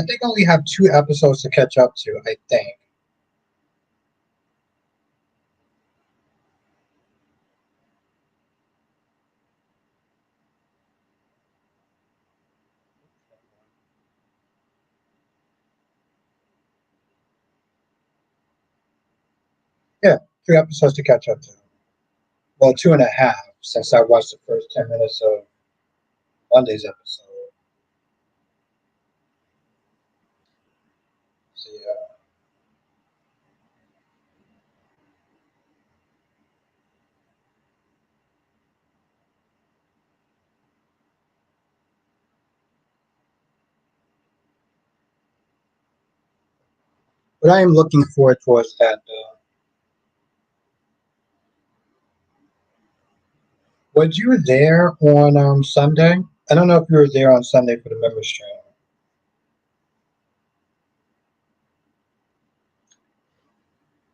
think I only have 2 episodes to catch up to. I think. Yeah, 2 episodes to catch up to. Well, two and a half since I watched the first 10 minutes of Monday's episode. So yeah, but I am looking forward towards that. Was you there on Sunday? I don't know if you were there on Sunday for the members training.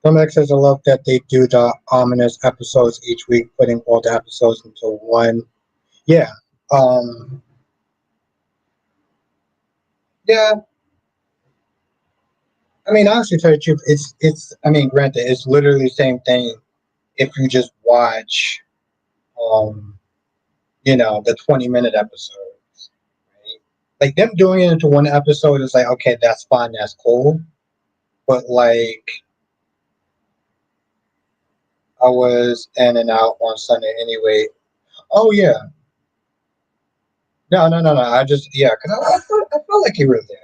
Filmex says I love that they do the ominous episodes each week, putting all the episodes into one. Yeah. Um. Yeah. I mean, honestly, to tell you the truth, it's. I mean, granted, it's literally the same thing if you just watch, um, the 20-minute episodes, right? Like them doing it into one episode is like, okay, that's fine, that's cool. But like, I was in and out on Sunday anyway. Oh yeah, no, no, no, no. I just because I felt like you were there.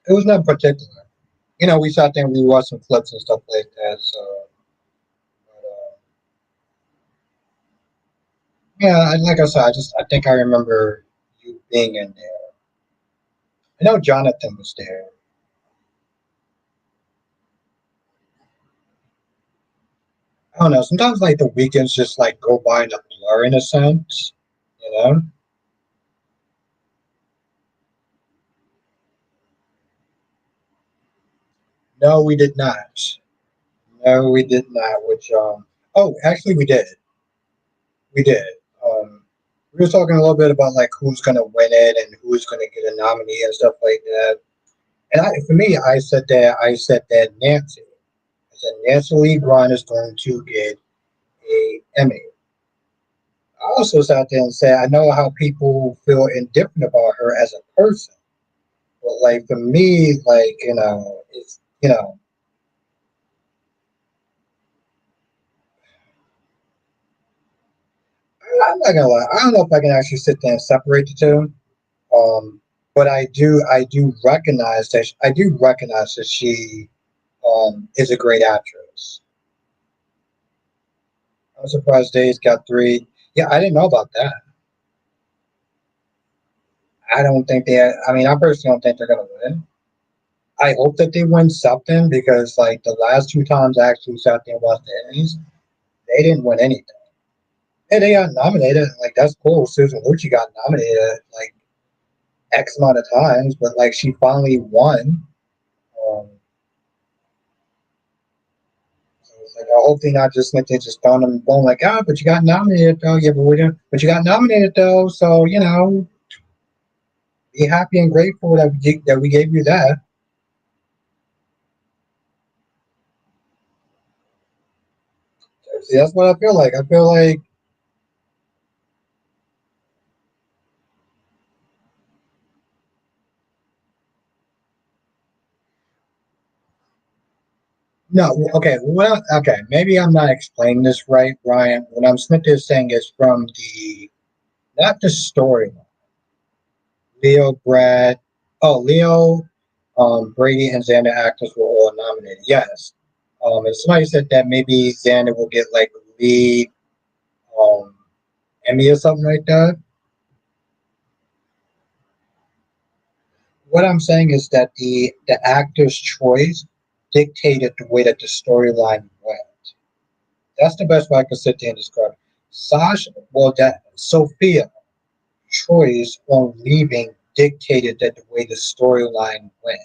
It was not particular. We sat there and we watched some clips and stuff like that. So, but, yeah, like I said, I think I remember you being in there. I know Jonathan was there. I don't know. Sometimes like the weekends just like go by in a blur in a sense. You know. No, we did not. No, we did not. Which oh, actually, we did. We did. Um, we were talking a little bit about like who's gonna win it and who's gonna get a nominee and stuff like that. And for me, I said that Nancy. I said Nancy Lee Grant is going to get a Emmy. I also sat there and said I know how people feel indifferent about her as a person, but like for me, like it's I'm not gonna lie. I don't know if I can actually sit there and separate the two. Um, but I do recognize that she is a great actress. I'm surprised Days got three. Yeah, I didn't know about that. I don't think they. I mean, I personally don't think they're gonna win. I hope that they win something because, like, the last two times I actually sat there and watched the Emmys, they didn't win anything. And they got nominated. Like, that's cool. Susan Lucci got nominated like X amount of times, but like she finally won. Um, so it's like I hope they not just like they just throwing them bone like, ah, but you got nominated though. Yeah, but we didn't. But you got nominated though, so be happy and grateful that we gave you that. See, that's what I feel like. I feel like no. Okay, well, okay. Maybe I'm not explaining this right, Ryan. What I'm simply saying is from the not the story. Leo, Brad, Leo, Brady, and Xander actors were all nominated. Yes. And somebody said that maybe Xander will get like lead um, Emmy or something like that. What I'm saying is that the actor's choice dictated the way that the storyline went. That's the best way I can sit there and describe it. Sasha, well, that Sophia choice on leaving dictated that the way the storyline went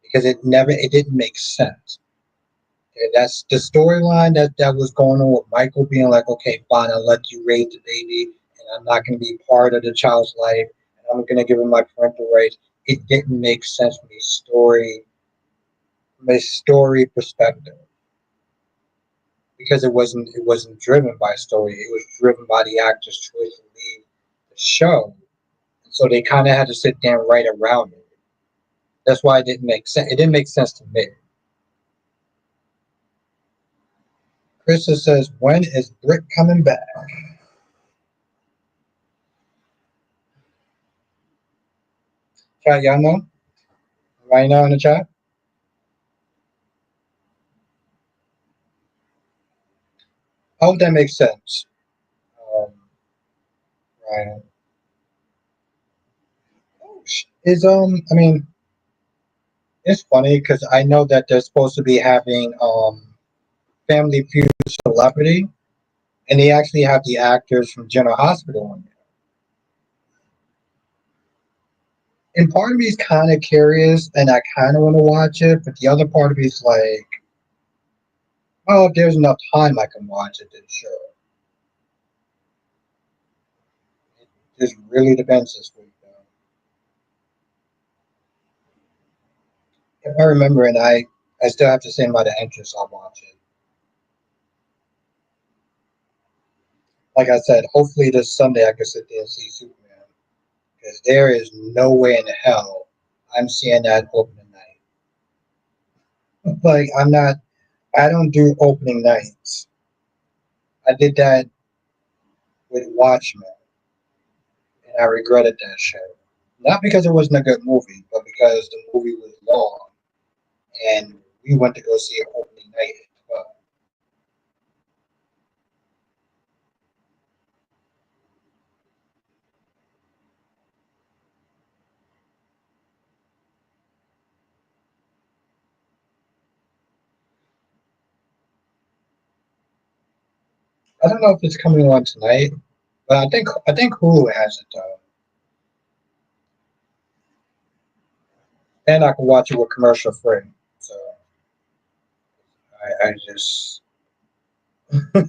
because it didn't make sense. And that's the storyline that was going on with Michael being like, okay, fine, I'll let you raise the baby, and I'm not going to be part of the child's life, and I'm going to give him my parental rights. It didn't make sense from a story perspective because it wasn't driven by story. It was driven by the actor's choice to leave the show. So they kind of had to sit there and write around it. That's why it didn't make sense. It didn't make sense to me. Krista says, when is Britt coming back? Chat, y'all know? Right now in the chat? I hope that makes sense. Um, Ryan. Is I mean, it's funny because I know that they're supposed to be having Family Feud Celebrity, and they actually have the actors from General Hospital on there. And part of me is kind of curious, and I kind of want to watch it, but the other part of me is like, oh, if there's enough time, I can watch it. Then sure. It just really depends this week, though. If I remember, and I still have to say by the entrance, I'll watch it. Like I said, hopefully this Sunday I can sit there and see Superman because there is no way in hell I'm seeing that opening night. Like I'm not, I don't do opening nights. I did that with Watchmen, and I regretted that shit. Not because it wasn't a good movie, but because the movie was long, and we went to go see it opening night as well. I don't know if it's coming on tonight, but I think Hulu has it though, and I can watch it with commercial free. So. I just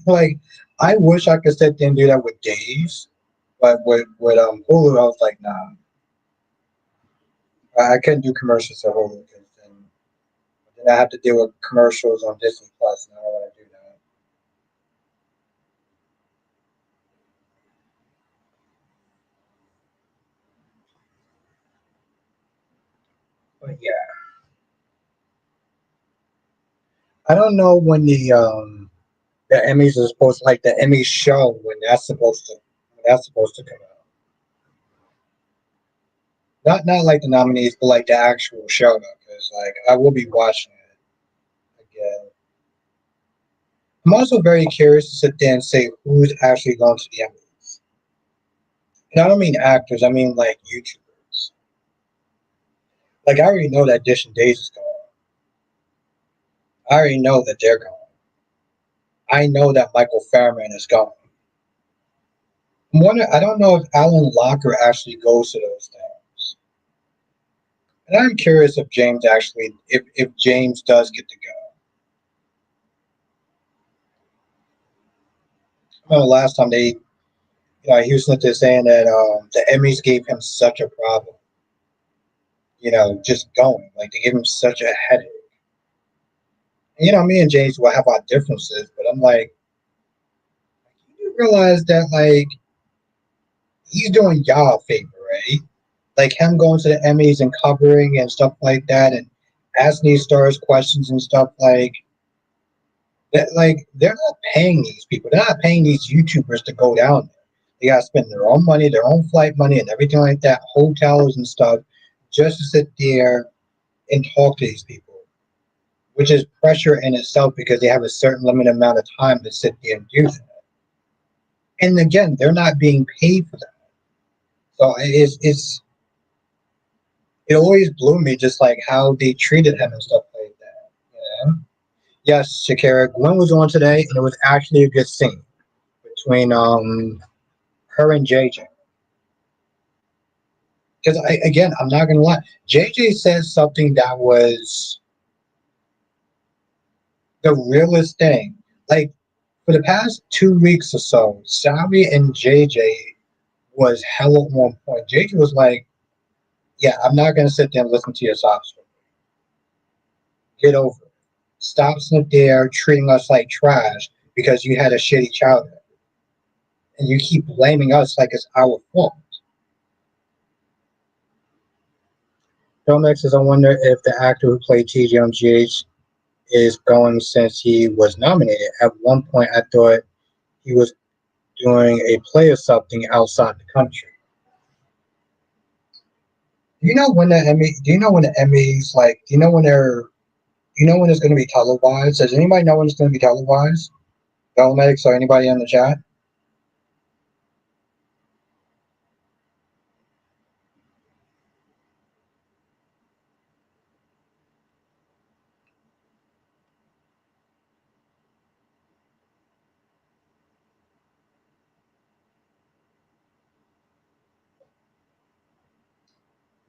like I wish I could sit there and do that with Days, but with Hulu, I was like, nah, I couldn't do commercials for Hulu because then I have to deal with commercials on Disney Plus, and I don't want to do that. But yeah, I don't know when the Emmys are supposed to, like the Emmy show when that's supposed to come out. Not like the nominees, but like the actual show though, because like I will be watching it again. I'm also very curious to sit there and say who's actually going to the Emmys. And I don't mean actors, I mean like YouTubers. Like I already know that Dish and Days is going. I already know that they're going. I know that Michael Fairman is going. I don't know if Alan Locker actually goes to those things. And I'm curious if James actually, if James does get to go. I remember last time Houston is saying that the Emmys gave him such a problem, just going. Like they gave him such a headache. And, me and James will have our differences, but I'm like, you realize that like he's doing y'all a favor, right? Like him going to the Emmys and covering and stuff like that, and asking these stars questions and stuff like that. Like they're not paying these people. They're not paying these YouTubers to go down there. They gotta spend their own money, their own flight money, and everything like that, hotels and stuff, just to sit there and talk to these people, which is pressure in itself because they have a certain limited amount of time to sit there and do that. And again, they're not being paid for that. So it always blew me just like how they treated him and stuff like that. Yes, Shakira, Gwen was on today, and it was actually a good scene between her and JJ. Because again, I'm not gonna lie, JJ said something that was the realest thing. Like for the past 2 weeks or so, Savi and JJ was hella on point. JJ was like, "Yeah, I'm not gonna sit there and listen to your sob story. Get over it. Stop sitting there treating us like trash because you had a shitty childhood, and you keep blaming us like it's our fault." Filmex says, "I wonder if the actor who played TJ on GH is going since he was nominated. At one point, I thought he was doing a play or something outside the country." Do you know when the Emmy? Do you know when the Emmys like? Do you know when they're? Do you know when it's going to be televised? Does anybody know when it's going to be televised? Filmex or anybody in the chat?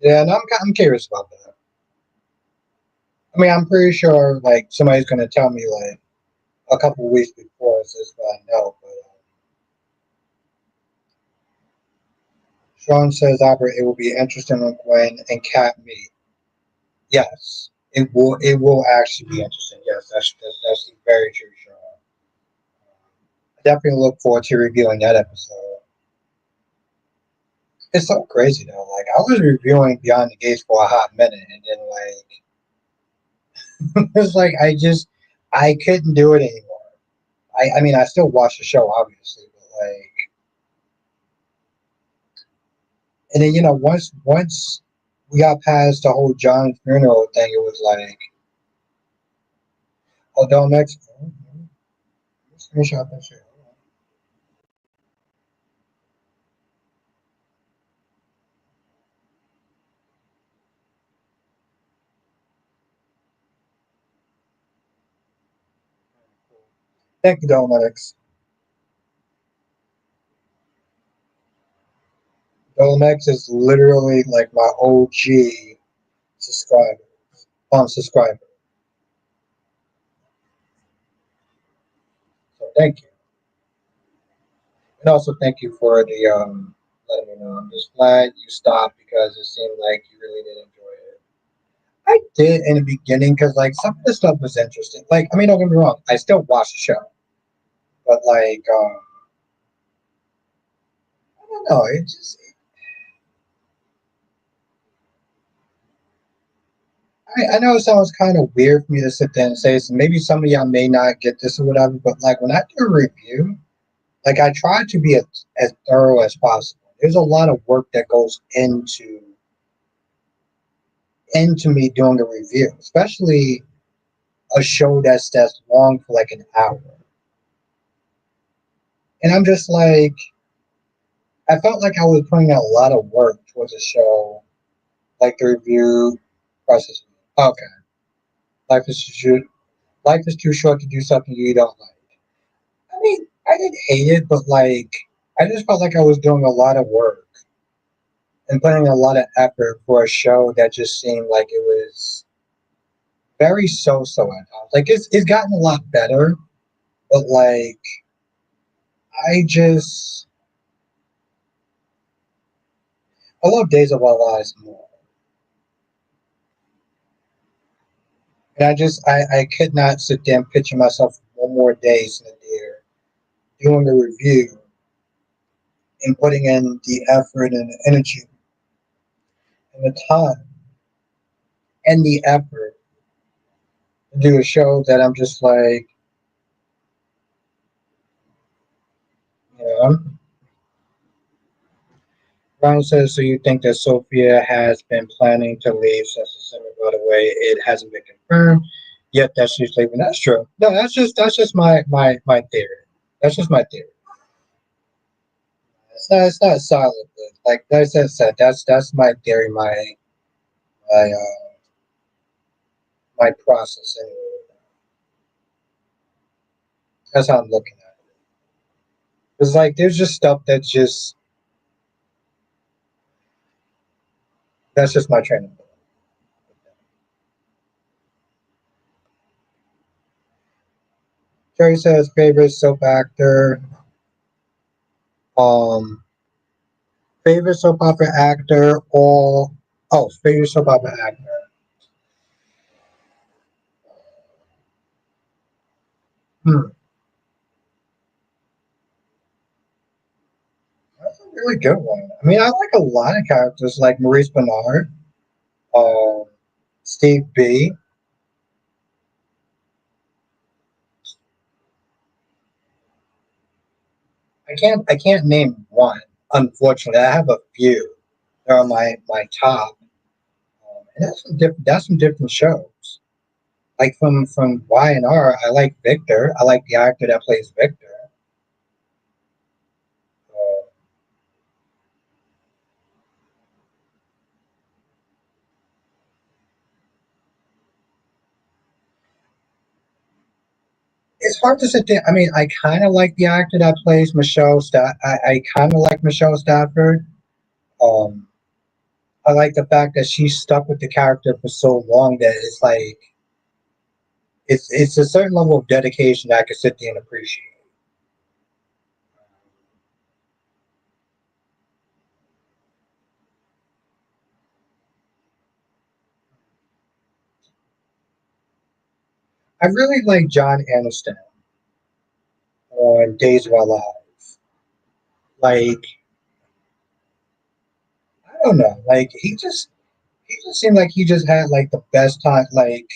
Yeah, and I'm curious about that. I mean, I'm pretty sure like somebody's going to tell me like a couple weeks before. This is what I know, but. Sean says, Albert, it will be interesting when Gwen and Cat meet. Yes, it will. It will actually be interesting. Yes, that's very true, Sean. I definitely look forward to reviewing that episode. It's so crazy though. Like I was reviewing Beyond the Gates for a hot minute, and then it's like I couldn't do it anymore. I mean I still watch the show obviously, but like and then once we got past the whole John funeral thing, it was like oh don't next screenshot that shit. Thank you, Domex. Domex is literally like my OG subscriber. Subscriber. thank you, and also thank you for the letting me know. I'm just glad you stopped because it seemed like you really did enjoy it. I did in the beginning because like some of the stuff was interesting. Like I mean, don't get me wrong, I still watch the show, but like I don't know, it just I know it sounds kind of weird for me to sit there and say, so maybe some of y'all may not get this or whatever, but like when I do a review, like I try to be as thorough as possible. There's a lot of work that goes into me doing a review, especially a show that's long for like an hour. And I'm just like, I felt like I was putting in a lot of work towards a show, like the review process. Okay, life is too short. Life is too short to do something you don't like. I mean, I didn't hate it, but like, I just felt like I was doing a lot of work and putting a lot of effort for a show that just seemed like it was very so-so at times. Like it's gotten a lot better, but like I I love Days of Our Lives more, and I could not sit there and picture myself one more day sitting there doing a review and putting in the effort and the energy and the time and the effort to do a show that I'm just like, you know. Ryan says, so you think that Sophia has been planning to leave since the summer got away? It hasn't been confirmed yet that she's leaving. That's true. No, that's just my theory. That's just my theory. It's not solid, but like I said, that's my theory, my my process anyway. That's how I'm looking at it. It's like there's just stuff that's just my train of thought. Jerry says favorite soap actor. Um, favorite soap opera actor or favorite soap opera actor. Hmm, that's a really good one. I mean, I like a lot of characters like Maurice Bernard, um, Steve B. I can't name one. Unfortunately, I have a few. They're on my top, and that's some different shows. Like from Y&R, I like Victor. I like the actor that plays Victor. Uh, it's hard to sit there. I mean, I kind of like the actor that plays Michelle. I kind of like Michelle Stafford. Um, I like the fact that she stuck with the character for so long that it's like it's a certain level of dedication that I could sit there and appreciate. I really like John Aniston on Days of Our Lives. Like I don't know, like he just seemed like he just had like the best time. Like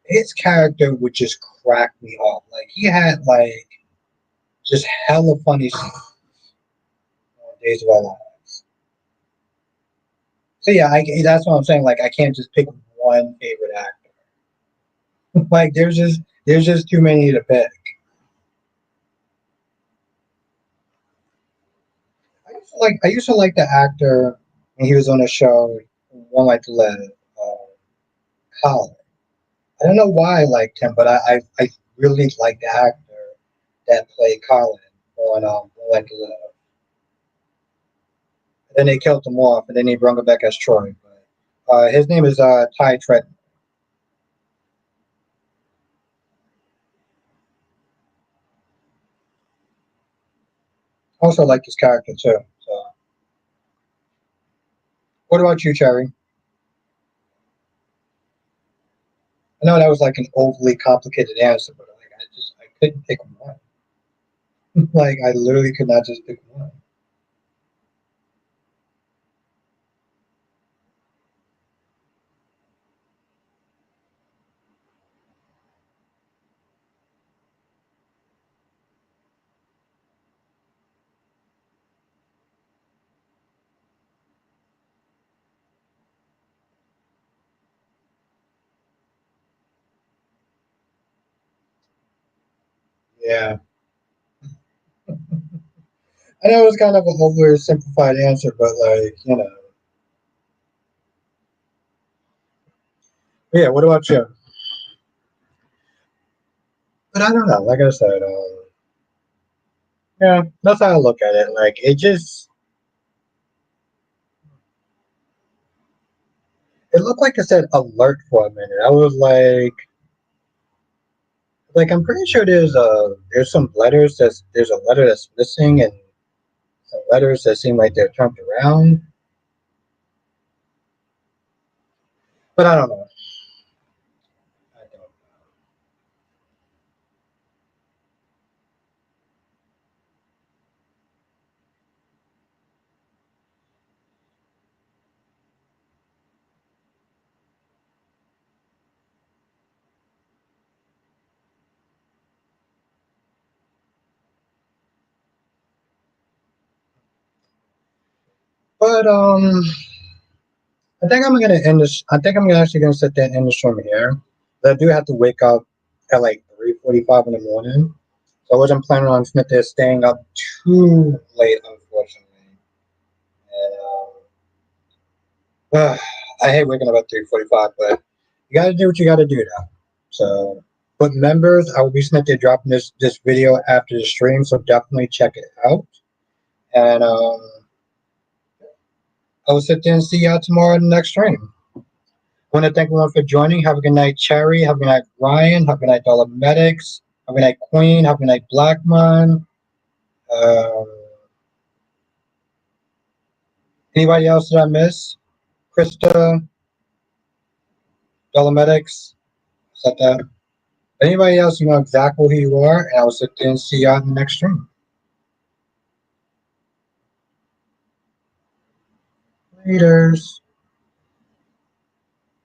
his character would just crack me up. Like he had like just hella funny scenes on Days of Our Lives. So yeah, that's what I'm saying. Like I can't just pick one favorite actor. Like there's just too many to pick. I used to like the actor when he was on the show One Life to Live, Colin. I don't know why I liked him, but I really liked the actor that played Colin on One Life to Live. And then they killed him off, and then they brought him back as Troy. But his name is Ty Treadman. Also like this character too. So, what about you, Cherry? I know that was like an overly complicated answer, but like I couldn't pick one. Like I literally could not just pick one. Yeah, I know it was kind of an oversimplified answer, but like yeah. What about you? But I don't know. Like I said, yeah, that's how I look at it. Like it looked like it said alert for a minute. I was like I'm pretty sure there's some letters there's a letter that's missing and some letters that seem like they're turned around. But I don't know. I don't. But I think I'm gonna end this. I think I'm actually gonna sit there and end this from here. But I do have to wake up at like 3:45 in the morning, so I wasn't planning on sit there staying up too late, unfortunately. And I hate waking up at 3:45, but you gotta do what you gotta do now. So, but members, I will be sitting there dropping this video after the stream, so definitely check it out. And I will sit there and see y'all tomorrow in the next stream. I want to thank everyone for joining. Have a good night, Cherry. Have a good night, Ryan. Have a good night, Dollar Medics. Have a good night, Queen. Have a good night, Blackman. Um, Anybody else that I miss? Krista, Dollar Medics. Is that that? Anybody else, you know exactly who you are, and I will sit there and see y'all in the next stream. Laters.